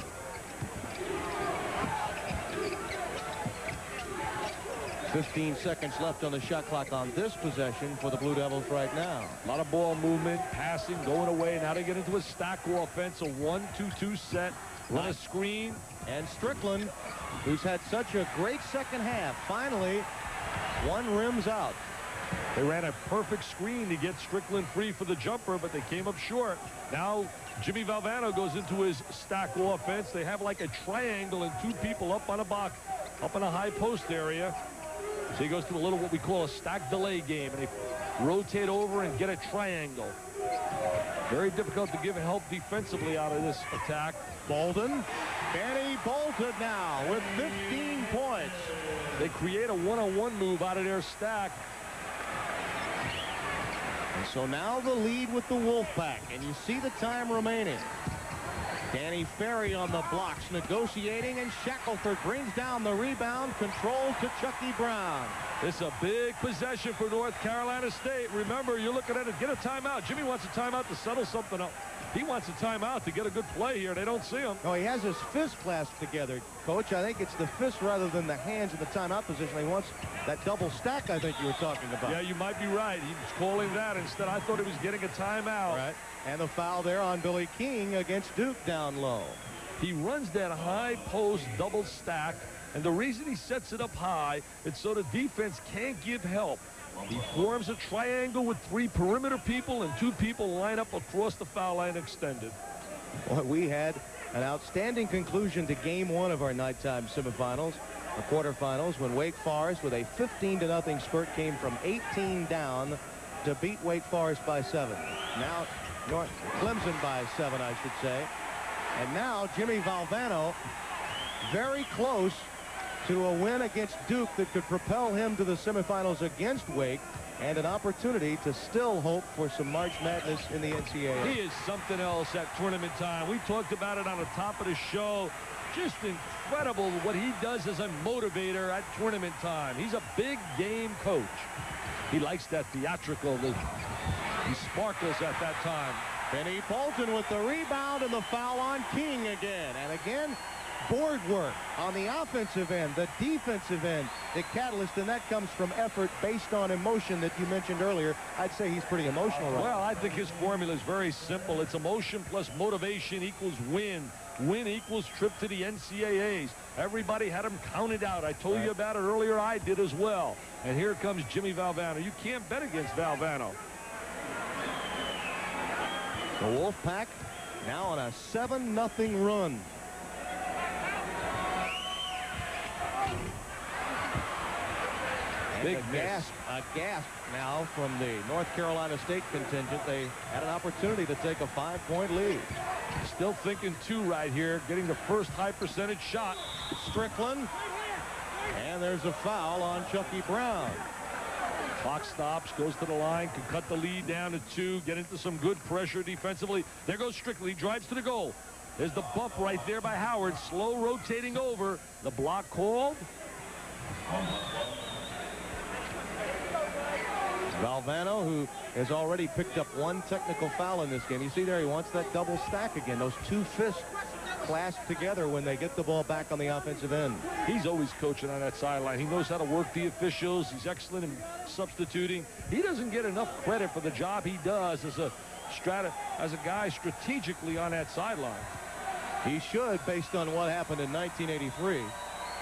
"15 seconds left on the shot clock on this possession for the Blue Devils right now. A lot of ball movement, passing, going away. Now they get into a stack offense, a 1-2-2 set. Run a screen. And Strickland, who's had such a great second half, finally one rims out. They ran a perfect screen to get Strickland free for the jumper, but they came up short. Now Jimmy Valvano goes into his stack offense. They have like a triangle and 2 people up on a box, up in a high post area. So he goes to a little what we call a stack delay game, and they rotate over and get a triangle. Very difficult to give help defensively out of this attack. Bolden. Benny Bolden now with 15 points. They create a one-on-one move out of their stack. And so now the lead with the Wolfpack, and you see the time remaining. Danny Ferry on the blocks negotiating, and Shackelford brings down the rebound. Control to Chucky Brown. It's a big possession for North Carolina State. Remember, you're looking at it. Get a timeout. Jimmy wants a timeout to settle something up. He wants a timeout to get a good play here. They don't see him. No, he has his fist clasped together, Coach. I think it's the fist rather than the hands in the timeout position. He wants that double stack I think you were talking about. Yeah, you might be right. He was calling that. Instead, I thought he was getting a timeout. Right. And the foul there on Billy King against Duke down low. He runs that high post double stack, and the reason he sets it up high is so the defense can't give help. He forms a triangle with 3 perimeter people, and 2 people line up across the foul line extended. Well, we had an outstanding conclusion to game 1 of our nighttime semifinals, the quarterfinals, when Wake Forest with a 15-0 spurt came from 18 down to beat Wake Forest by 7. Now Clemson by 7, I should say. And now Jimmy Valvano very close to a win against Duke that could propel him to the semifinals against Wake, and an opportunity to still hope for some March Madness in the NCAA. He is something else at tournament time. We talked about it on the top of the show. Just incredible what he does as a motivator at tournament time. He's a big game coach. He likes that theatrical. He sparkles at that time. Benny Bolden with the rebound and the foul on King again. And again, board work on the offensive end, the defensive end, the catalyst, and that comes from effort based on emotion that you mentioned earlier. I'd say he's pretty emotional right now. Well, I think his formula is very simple. It's emotion plus motivation equals win. Win equals trip to the NCAAs. Everybody had him counted out. I told you about it earlier. I did as well. And here comes Jimmy Valvano. You can't bet against Valvano. The Wolfpack now on a 7-0 run. Big a miss. gasp now from the North Carolina State contingent. They had an opportunity to take a 5-point lead. Still thinking 2 right here, getting the first high percentage shot. Strickland, and there's a foul on Chucky Brown. Clock stops, goes to the line, can cut the lead down to 2, get into some good pressure defensively. There goes Strickland, he drives to the goal. There's the bump right there by Howard, slow rotating over. The block called. Valvano, who has already picked up 1 technical foul in this game. You see there, he wants that double stack again. Those 2 fists clasped together when they get the ball back on the offensive end. He's always coaching on that sideline. He knows how to work the officials. He's excellent in substituting. He doesn't get enough credit for the job he does as a guy strategically on that sideline. He should, based on what happened in 1983.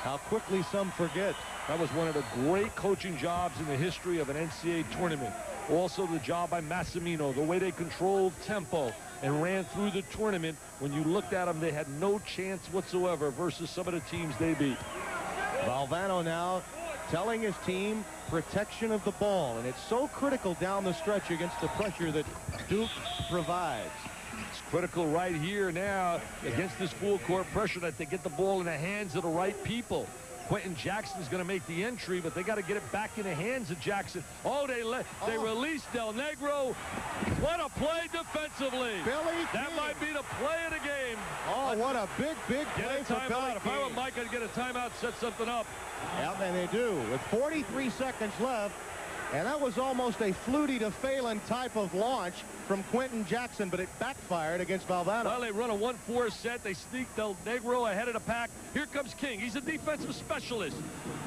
How quickly some forget. That was one of the great coaching jobs in the history of an NCAA tournament. Also the job by Massimino, the way they controlled tempo and ran through the tournament. When you looked at them, they had no chance whatsoever versus some of the teams they beat. Valvano now telling his team protection of the ball, and it's so critical down the stretch against the pressure that Duke provides. It's critical right here now against this full court pressure that they get the ball in the hands of the right people. Quentin Jackson's going to make the entry, but they got to get it back in the hands of Jackson. Oh, they released Del Negro. What a play defensively. That might be the play of the game. Oh, what a big play for Billy. If I were Mike, I'd get a timeout, set something up. Yeah, and they do. With 43 seconds left, and that was almost a Flutie to Phelan type of launch from Quentin Jackson, but it backfired against Valvano. Well, they run a 1-4 set. They sneak Del Negro ahead of the pack. Here comes King. He's a defensive specialist.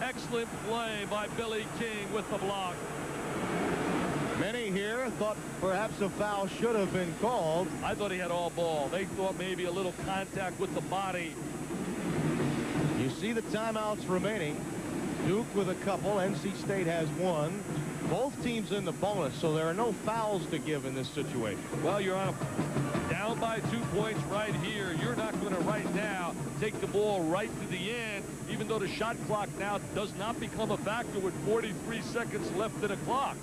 Excellent play by Billy King with the block. Many here thought perhaps a foul should have been called. I thought he had all ball. They thought maybe a little contact with the body. You see the timeouts remaining. Duke with a couple. NC State has 1. Both teams in the bonus, so there are no fouls to give in this situation. Well, you're on down by 2 points right here. You're not going to right now take the ball right to the end, even though the shot clock now does not become a factor with 43 seconds left in the clock.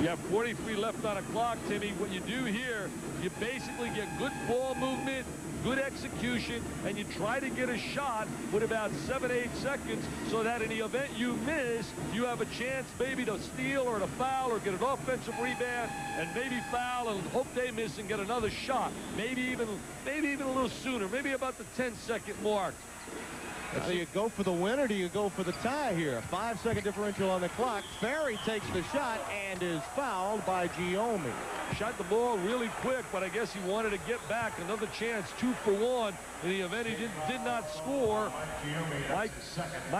You have 43 left on the clock, Timmy. What you do here, you basically get good ball movement, good execution, and you try to get a shot with about 7-8 seconds so that in the event you miss, you have a chance maybe to steal or to foul or get an offensive rebound and maybe foul and hope they miss and get another shot. Maybe even a little sooner, maybe about the 10-second mark. So you go for the win or do you go for the tie here? A 5-second differential on the clock. Ferry takes the shot and is fouled by Giomi. Shot the ball really quick, but I guess he wanted to get back another chance, 2 for 1 in the event he did not score. Mike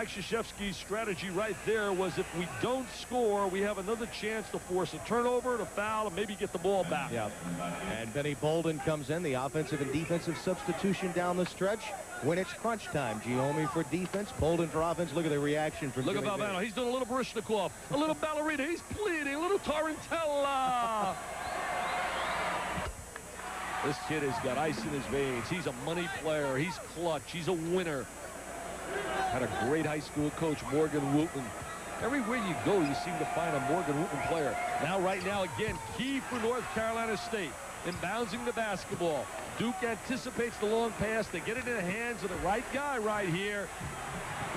Krzyzewski's strategy right there was if we don't score, we have another chance to force a turnover, to foul, and maybe get the ball back. Yeah. And Benny Bolden comes in, the offensive and defensive substitution down the stretch. When it's crunch time, Giomi for defense, Bolden for offense. Look at the reaction from Look at Valvano. He's doing a little Baryshnikov, a little ballerina. He's pleading, a little Tarantella. This kid has got ice in his veins. He's a money player. He's clutch. He's a winner. Had a great high school coach, Morgan Wootman. Everywhere you go, you seem to find a Morgan Wootman player. Now, right now, again, key for North Carolina State. Inbounding the basketball. Duke anticipates the long pass. They get it in the hands of the right guy right here.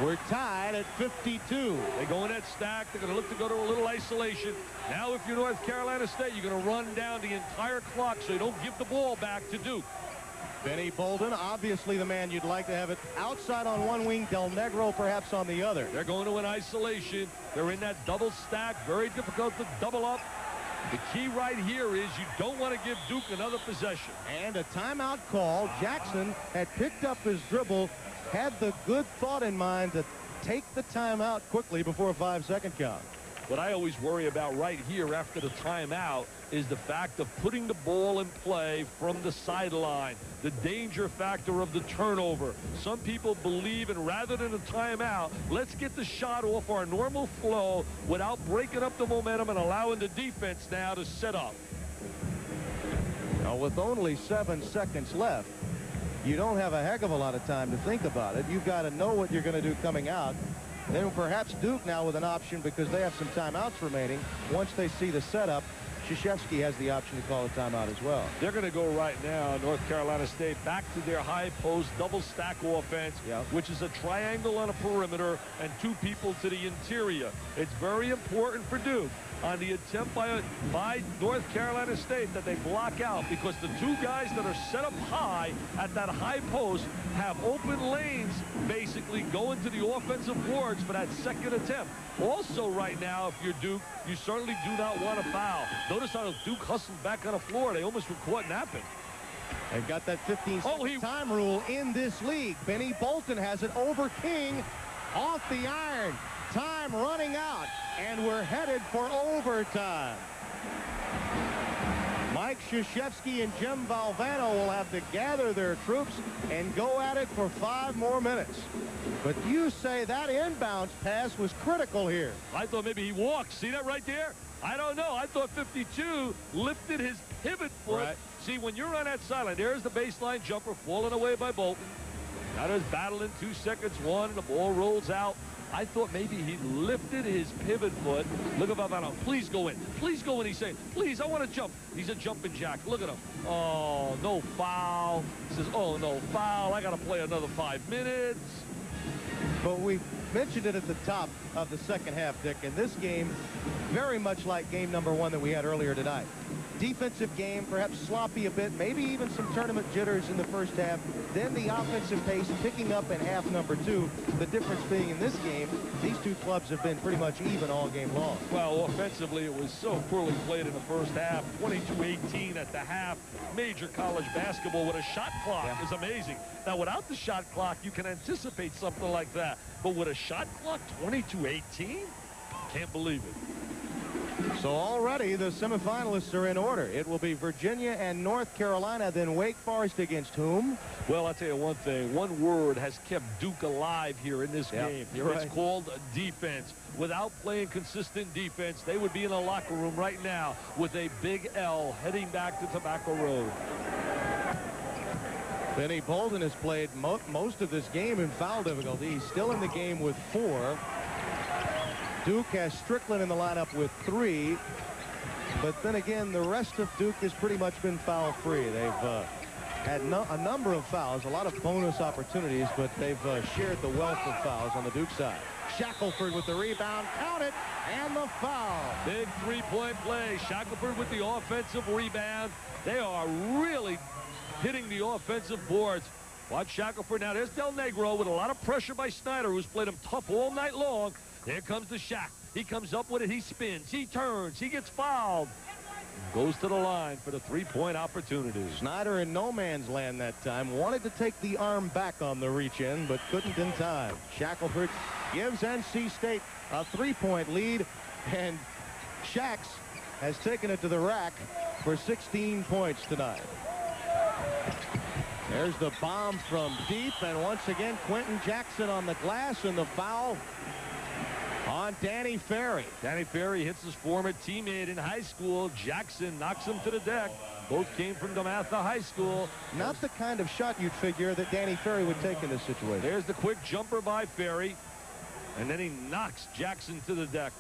We're tied at 52. They go in that stack. They're going to look to go to a little isolation. Now, if you're North Carolina State, you're going to run down the entire clock so you don't give the ball back to Duke. Benny Bolden, obviously the man you'd like to have it outside on one wing, Del Negro perhaps on the other. They're going to an isolation. They're in that double stack. Very difficult to double up. The key right here is you don't want to give Duke another possession. And a timeout call. Jackson had picked up his dribble, had the good thought in mind to take the timeout quickly before a 5-second count. What I always worry about right here after the timeout is the fact of putting the ball in play from the sideline, the danger factor of the turnover. Some people believe in rather than a timeout, let's get the shot off our normal flow without breaking up the momentum and allowing the defense now to set up. Now, with only 7 seconds left, you don't have a heck of a lot of time to think about it. You've got to know what you're going to do coming out. Then perhaps Duke now with an option, because they have some timeouts remaining. Once they see the setup, Krzyzewski has the option to call a timeout as well. They're going to go right now, North Carolina State, back to their high post double stack offense, which is a triangle on a perimeter and 2 people to the interior. It's very important for Duke on the attempt by North Carolina State that they block out, because the 2 guys that are set up high at that high post have open lanes basically going to the offensive boards for that second attempt. Also right now, if you're Duke, you certainly do not want to foul. Notice how Duke hustled back on the floor. They almost were caught napping. They've got that 15-second time rule in this league. Benny Bolton has it over King off the iron. Time running out, and we're headed for overtime. Mike Krzyzewski and Jim Valvano will have to gather their troops and go at it for 5 more minutes. But you say that inbounds pass was critical here. I thought maybe he walked. See that right there? I don't know. I thought 52 lifted his pivot foot. Right. See, when you're on that sideline, there's the baseline jumper falling away by Bolton. Now there's battling 2 seconds, 1, and the ball rolls out. I thought maybe he lifted his pivot foot. Look at Valvano. Please go in. Please go in. He's saying, please, I want to jump. He's a jumping jack. Look at him. Oh, no foul. He says, oh, no foul. I got to play another 5 minutes. But we mentioned it at the top of the second half, Dick. In this game, very much like game number 1 that we had earlier tonight. Defensive game, perhaps sloppy a bit, maybe even some tournament jitters in the first half. Then the offensive pace picking up in half number 2. The difference being in this game, these 2 clubs have been pretty much even all game long. Well, offensively, it was so poorly played in the first half. 22-18 at the half. Major college basketball with a shot clock is amazing. Now, without the shot clock, you can anticipate something like that. But with a shot clock, 22-18? Can't believe it. So already the semifinalists are in order. It will be Virginia and North Carolina, then Wake Forest against whom? Well, I'll tell you one thing. One word has kept Duke alive here in this game. It's called defense. Without playing consistent defense, they would be in a locker room right now with a big L heading back to Tobacco Road. Benny Bolton has played most of this game in foul difficulty. He's still in the game with 4. Duke has Strickland in the lineup with 3. But then again, the rest of Duke has pretty much been foul-free. They've had a number of fouls, a lot of bonus opportunities, but they've shared the wealth of fouls on the Duke side. Shackelford with the rebound, count it, and the foul. Big 3-point play. Shackelford with the offensive rebound. They are really hitting the offensive boards. Watch Shackelford now. There's Del Negro with a lot of pressure by Snyder, who's played him tough all night long. There comes the Shaq. He comes up with it. He spins. He turns. He gets fouled. Goes to the line for the 3-point opportunity. Snyder in no man's land that time. Wanted to take the arm back on the reach in, but couldn't in time. Shackelford gives NC State a 3-point lead, and Shaqs has taken it to the rack for 16 points tonight. There's the bomb from deep, and once again Quentin Jackson on the glass, and the foul on Danny Ferry. Danny Ferry hits his former teammate in high school. Jackson knocks him to the deck. Both came from DeMatha High School. Not the kind of shot you'd figure that Danny Ferry would take in this situation. There's the quick jumper by Ferry, and then he knocks Jackson to the deck.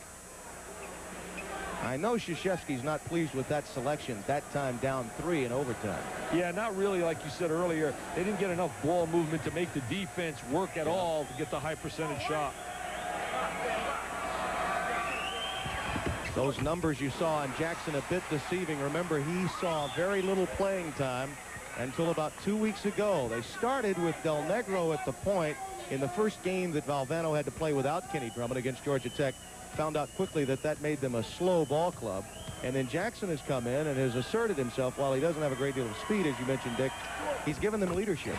I know Krzyzewski's not pleased with that selection, that time down 3 in overtime. Yeah, not really. Like you said earlier, they didn't get enough ball movement to make the defense work at all to get the high percentage shot. Those numbers you saw on Jackson a bit deceiving. Remember, he saw very little playing time until about 2 weeks ago. They started with Del Negro at the point in the first game that Valvano had to play without Kenny Drummond against Georgia Tech. Found out quickly that that made them a slow ball club. And then Jackson has come in and has asserted himself. While he doesn't have a great deal of speed, as you mentioned, Dick, he's given them leadership.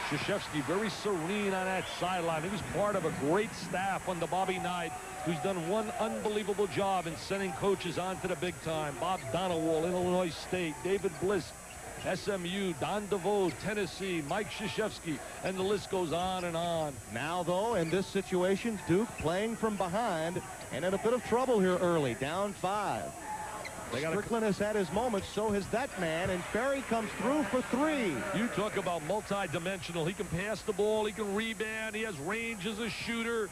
Krzyzewski very serene on that sideline. He was part of a great staff under Bobby Knight, who's done one unbelievable job in sending coaches on to the big time. Bob Donowall, Illinois State, David Bliss, SMU, Don DeVoe, Tennessee, Mike Krzyzewski, and the list goes on and on. Now, though, in this situation, Duke playing from behind and in a bit of trouble here early, down 5. Strickland has had his moments, so has that man, and Ferry comes through for 3. You talk about multi-dimensional. He can pass the ball, he can rebound, he has range as a shooter.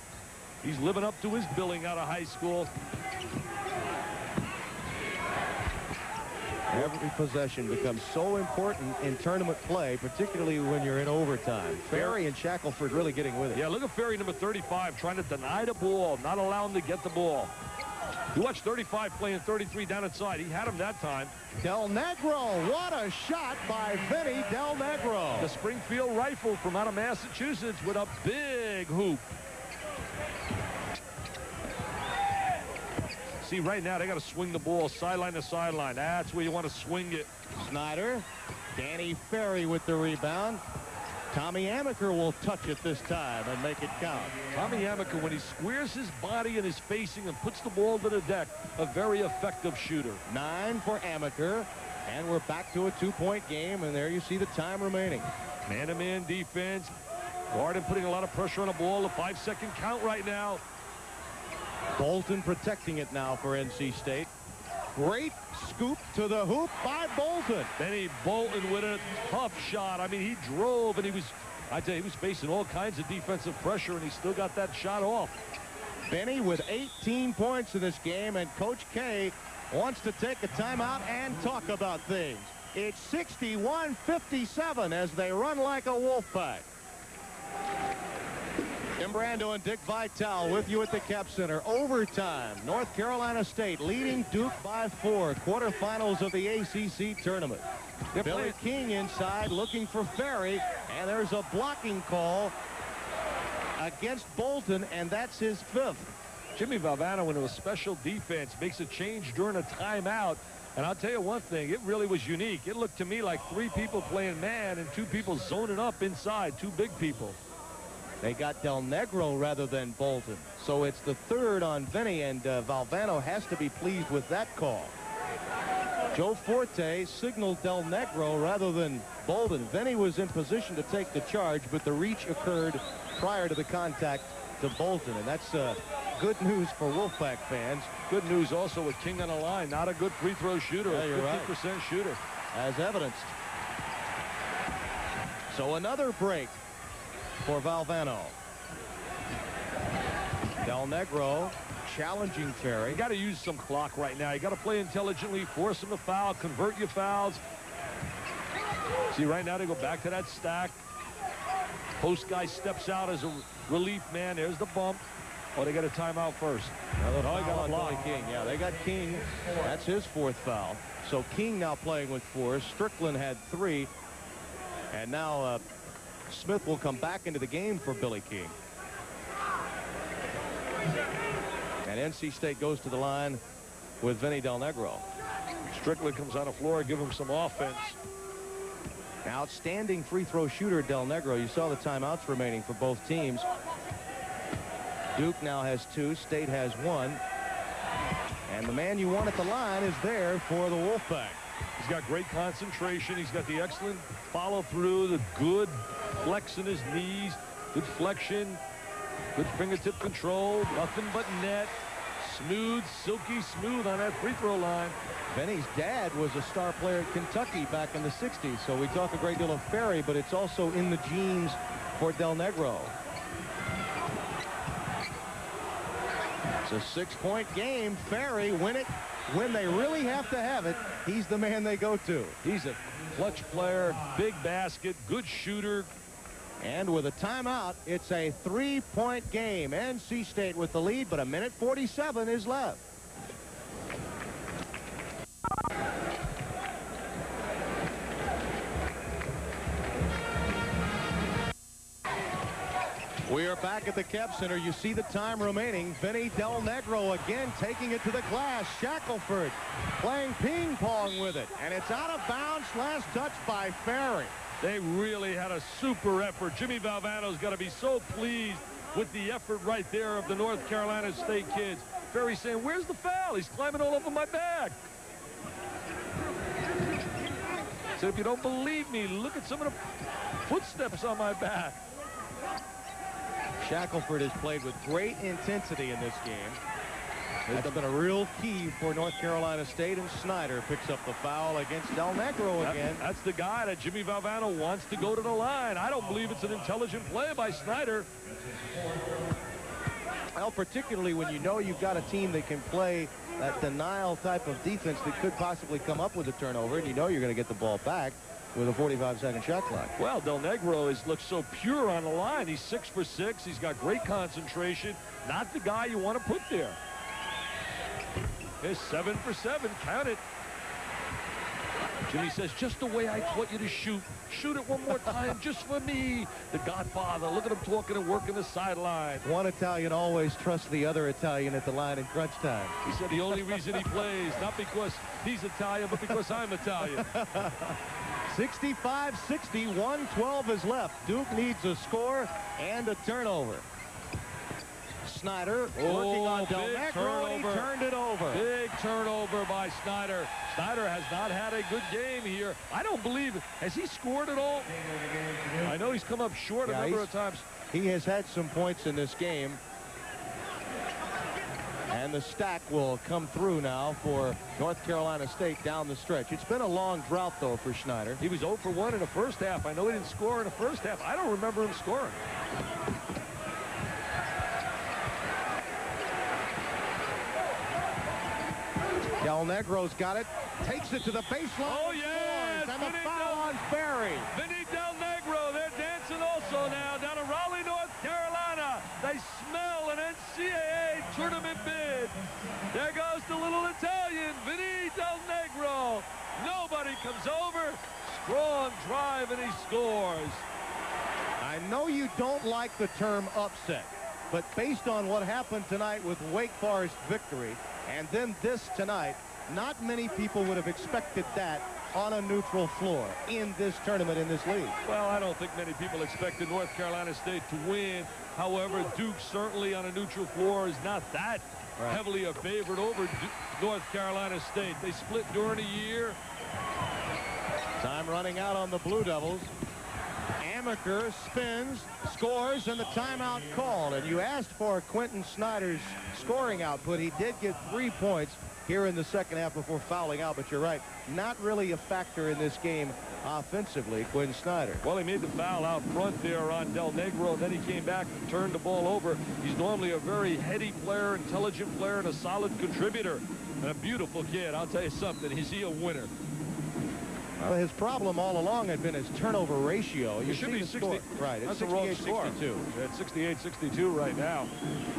He's living up to his billing out of high school. Every possession becomes so important in tournament play, particularly when you're in overtime. Ferry and Shackelford really getting with it. Yeah, look at Ferry, number 35, trying to deny the ball, not allow him to get the ball. You watch 35 playing 33 down inside. He had him that time. Del Negro, what a shot by Vinny Del Negro. The Springfield Rifle from out of Massachusetts with a big hoop. See, right now, they got to swing the ball sideline to sideline. That's where you want to swing it. Snyder, Danny Ferry with the rebound. Tommy Amaker will touch it this time and make it count. Tommy Amaker, when he squares his body and his facing and puts the ball to the deck, a very effective shooter. 9 for Amaker, and we're back to a 2-point game, and there you see the time remaining. Man-to-man defense. Garden putting a lot of pressure on the ball. A 5-second count right now. Bolton protecting it now for NC State. Great scoop to the hoop by Bolton. Benny Bolton with a tough shot. I mean, he drove, and I'd say he was facing all kinds of defensive pressure, and he still got that shot off. Benny with 18 points in this game, and Coach K wants to take a timeout and talk about things. It's 61-57 as they run like a Wolfpack. Tim Brando and Dick Vitale with you at the Cap Center. Overtime. North Carolina State leading Duke by 4. Quarterfinals of the ACC Tournament. Billy King inside looking for Ferry, and there's a blocking call against Bolton, and that's his 5th. Jimmy Valvano into a special defense makes a change during a timeout. And I'll tell you one thing, it really was unique. It looked to me like 3 people playing man and 2 people zoning up inside, 2 big people. They got Del Negro rather than Bolton. So it's the 3rd on Vinny, and Valvano has to be pleased with that call. Joe Forte signaled Del Negro rather than Bolton. Vinny was in position to take the charge, but the reach occurred prior to the contact to Bolton, and that's good news for Wolfpack fans. Good news also with King on the line. Not a good free throw shooter, yeah, a 50% right. shooter. As evidenced. So another break for Valvano. Del Negro challenging Ferry. You got to use some clock right now. You got to play intelligently, force him to foul, convert your fouls. See, right now they go back to that stack. Post guy steps out as a relief man. There's the bump. Oh, they got a timeout first. He got a block. King. Yeah, they got King. That's his 4th foul. So King now playing with 4. Strickland had 3. And now Smith will come back into the game for Billy King. And NC State goes to the line with Vinny Del Negro. Strickland comes on the floor, give him some offense. Outstanding free throw shooter, Del Negro. You saw the timeouts remaining for both teams. Duke now has 2. State has 1. And the man you want at the line is there for the Wolfpack. He's got great concentration. He's got the excellent follow through, the good flex in his knees, good flexion, good fingertip control, nothing but net. Smooth, silky smooth on that free throw line. Benny's dad was a star player at Kentucky back in the 60s, so we talk a great deal of Ferry, but it's also in the genes for Del Negro. It's a 6-point game. Ferry win it when they really have to have it. He's the man they go to. He's a clutch player, big basket, good shooter. And with a timeout, it's a 3-point game. NC State with the lead, but 1:47 is left. We are back at the Cap Center. You see the time remaining. Vinny Del Negro again taking it to the glass. Shackelford playing ping pong with it. And it's out of bounds. Last touch by Ferry. They really had a super effort. Jimmy Valvano's got to be so pleased with the effort right there of the North Carolina State kids. Ferry saying, where's the foul? He's climbing all over my back. So if you don't believe me, look at some of the footsteps on my back. Shackelford has played with great intensity in this game. That's been a real key for North Carolina State, and Snyder picks up the foul against Del Negro again. That's the guy that Jimmy Valvano wants to go to the line. I don't believe it's an intelligent play by Snyder. Well, particularly when you know you've got a team that can play that denial type of defense that could possibly come up with a turnover, and you know you're going to get the ball back with a 45-second shot clock. Well, Del Negro looks so pure on the line. He's 6 for 6. He's got great concentration. Not the guy you want to put there. Here's 7 for 7. Count it. Jimmy says, just the way I taught you to shoot. Shoot it one more time just for me. The Godfather. Look at him talking and working the sideline. One Italian always trusts the other Italian at the line in crunch time. He said the only reason he plays, not because he's Italian, but because I'm Italian. 65-60, 1:12 is left. Duke needs a score and a turnover. Snyder working on Del Negro, and he turned it over. Big turnover by Snyder. Snyder has not had a good game here. I don't believe it. Has he scored at all? I know he's come up short a number of times. He has had some points in this game. And the stack will come through now for North Carolina State down the stretch. It's been a long drought, though, for Snyder. He was 0 for 1 in the first half. I know he didn't score in the first half. I don't remember him scoring. Del Negro's got it. Takes it to the baseline. Oh, yes! And the foul on Ferry. Vinny Del Negro. They're dancing also now down in Raleigh, North Carolina. They smell an NCAA tournament bid. There goes the little Italian, Vinny Del Negro. Nobody comes over. Strong drive, and he scores. I know you don't like the term upset, but based on what happened tonight with Wake Forest victory, and then this tonight, not many people would have expected that on a neutral floor in this tournament, in this league. Well, I don't think many people expected North Carolina State to win. However, Duke certainly on a neutral floor is not that heavily a favorite over North Carolina State. They split during the year. Time running out on the Blue Devils. Amaker spins, scores, and the timeout called. And you asked for Quentin Snyder's scoring output. He did get 3 points here in the second half before fouling out, but you're right, not really a factor in this game offensively, Quentin Snyder. Well, he made the foul out front there on Del Negro, and then he came back and turned the ball over. He's normally a very heady player, intelligent player, and a solid contributor. And a beautiful kid. I'll tell you something, is he a winner? Well, his problem all along had been his turnover ratio. It should be 60. Right, it's that's a wrong score. 68-62. It's 68-62 right now.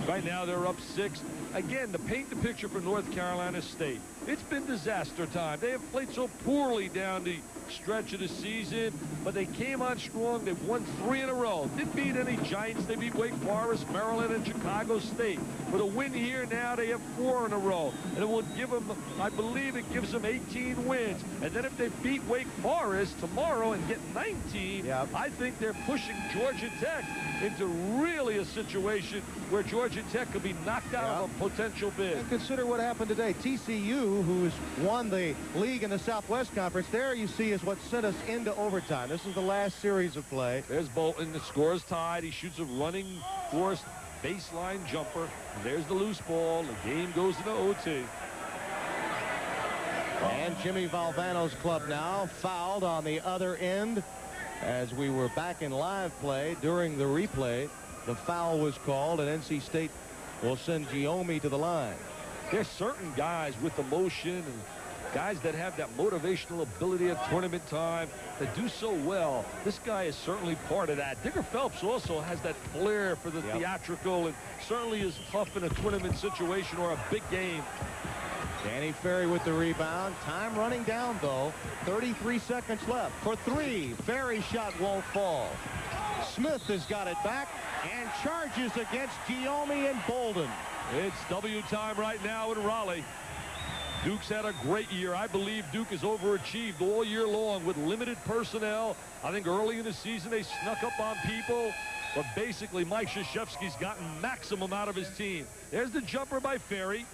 Right now they're up 6. Again, to paint the picture for North Carolina State, it's been disaster time. They have played so poorly down the stretch of the season, but they came on strong. They've won 3 in a row. Didn't beat any Giants. They beat Wake Forest, Maryland, and Chicago State. With a win here now, they have 4 in a row. And it will give them, I believe it gives them 18 wins. And then if they beat Wake Forest tomorrow and get 19, I think they're pushing Georgia Tech into really a situation where Georgia Tech could be knocked out of a potential bid. And consider what happened today. TCU, who has won the league in the Southwest Conference, there you see is what sent us into overtime. This is the last series of play. There's Bolton. The score is tied. He shoots a running forced baseline jumper. And there's the loose ball. The game goes into OT. And Jimmy Valvano's club now fouled on the other end. As we were back in live play during the replay, the foul was called, and NC State will send Giomi to the line. There's certain guys with emotion and guys that have that motivational ability at tournament time that do so well. This guy is certainly part of that. Digger Phelps also has that flair for the theatrical and certainly is tough in a tournament situation or a big game. Danny Ferry with the rebound. Time running down, though. 33 seconds left for 3. Ferry shot won't fall. Smith has got it back and charges against Giomi and Bolden. It's W time right now in Raleigh. Duke's had a great year. I believe Duke has overachieved all year long with limited personnel. I think early in the season they snuck up on people. But basically Mike Krzyzewski's gotten maximum out of his team. There's the jumper by Ferry.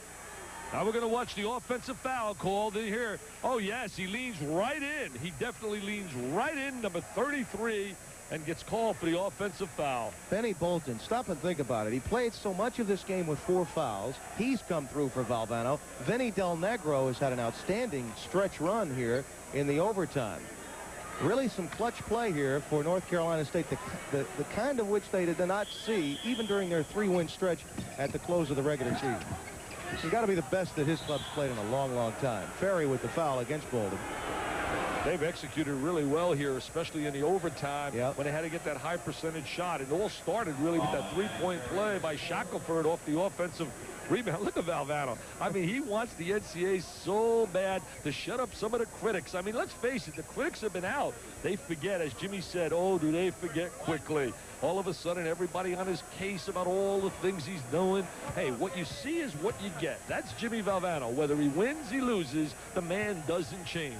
Now we're going to watch the offensive foul called in here. Oh, yes, he leans right in. He definitely leans right in, number 33, and gets called for the offensive foul. Benny Bolton, stop and think about it. He played so much of this game with 4 fouls. He's come through for Valvano. Vinny Del Negro has had an outstanding stretch run here in the overtime. Really some clutch play here for North Carolina State, the kind of which they did not see even during their 3-win stretch at the close of the regular season. He's got to be the best that his club's played in a long, long time. Ferry with the foul against Bolden. They've executed really well here, especially in the overtime when they had to get that high percentage shot. It all started really with that 3-point play by Shackelford off the offensive rebound. Look at Valvano. I mean, he wants the NCAA so bad to shut up some of the critics. I mean, let's face it, the critics have been out. They forget, as Jimmy said, oh, do they forget quickly. All of a sudden, everybody on his case about all the things he's doing. Hey, what you see is what you get. That's Jimmy Valvano. Whether he wins, he loses, the man doesn't change.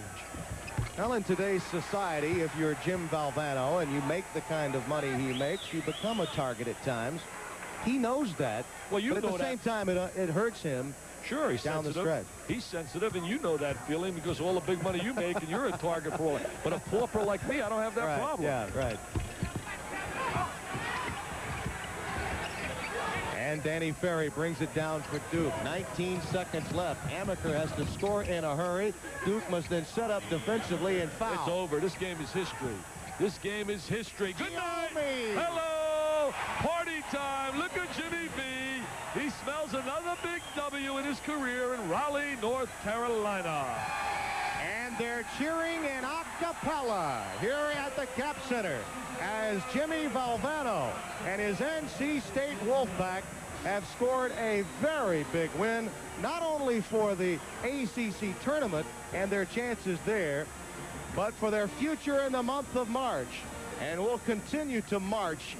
Well, in today's society, if you're Jim Valvano and you make the kind of money he makes, you become a target at times. He knows that. Well, you but at the same time, it hurts him. Sure, he's down sensitive. The stretch. He's sensitive, and you know that feeling because of all the big money you make, and you're a target for all that. But a pauper like me, I don't have that problem. Yeah, right. And Danny Ferry brings it down for Duke. 19 seconds left. Amaker has to score in a hurry. Duke must then set up defensively and foul. It's over. This game is history. This game is history. Good night. Hello. Party time. Look at Jimmy V. He smells another big W in his career in Raleigh, North Carolina. And they're cheering in a cappella here at the Cap Center as Jimmy Valvano and his NC State Wolfpack have scored a very big win, not only for the ACC Tournament and their chances there, but for their future in the month of March. And we'll continue to march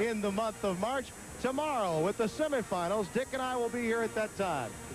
in the month of March tomorrow with the semifinals. Dick and I will be here at that time.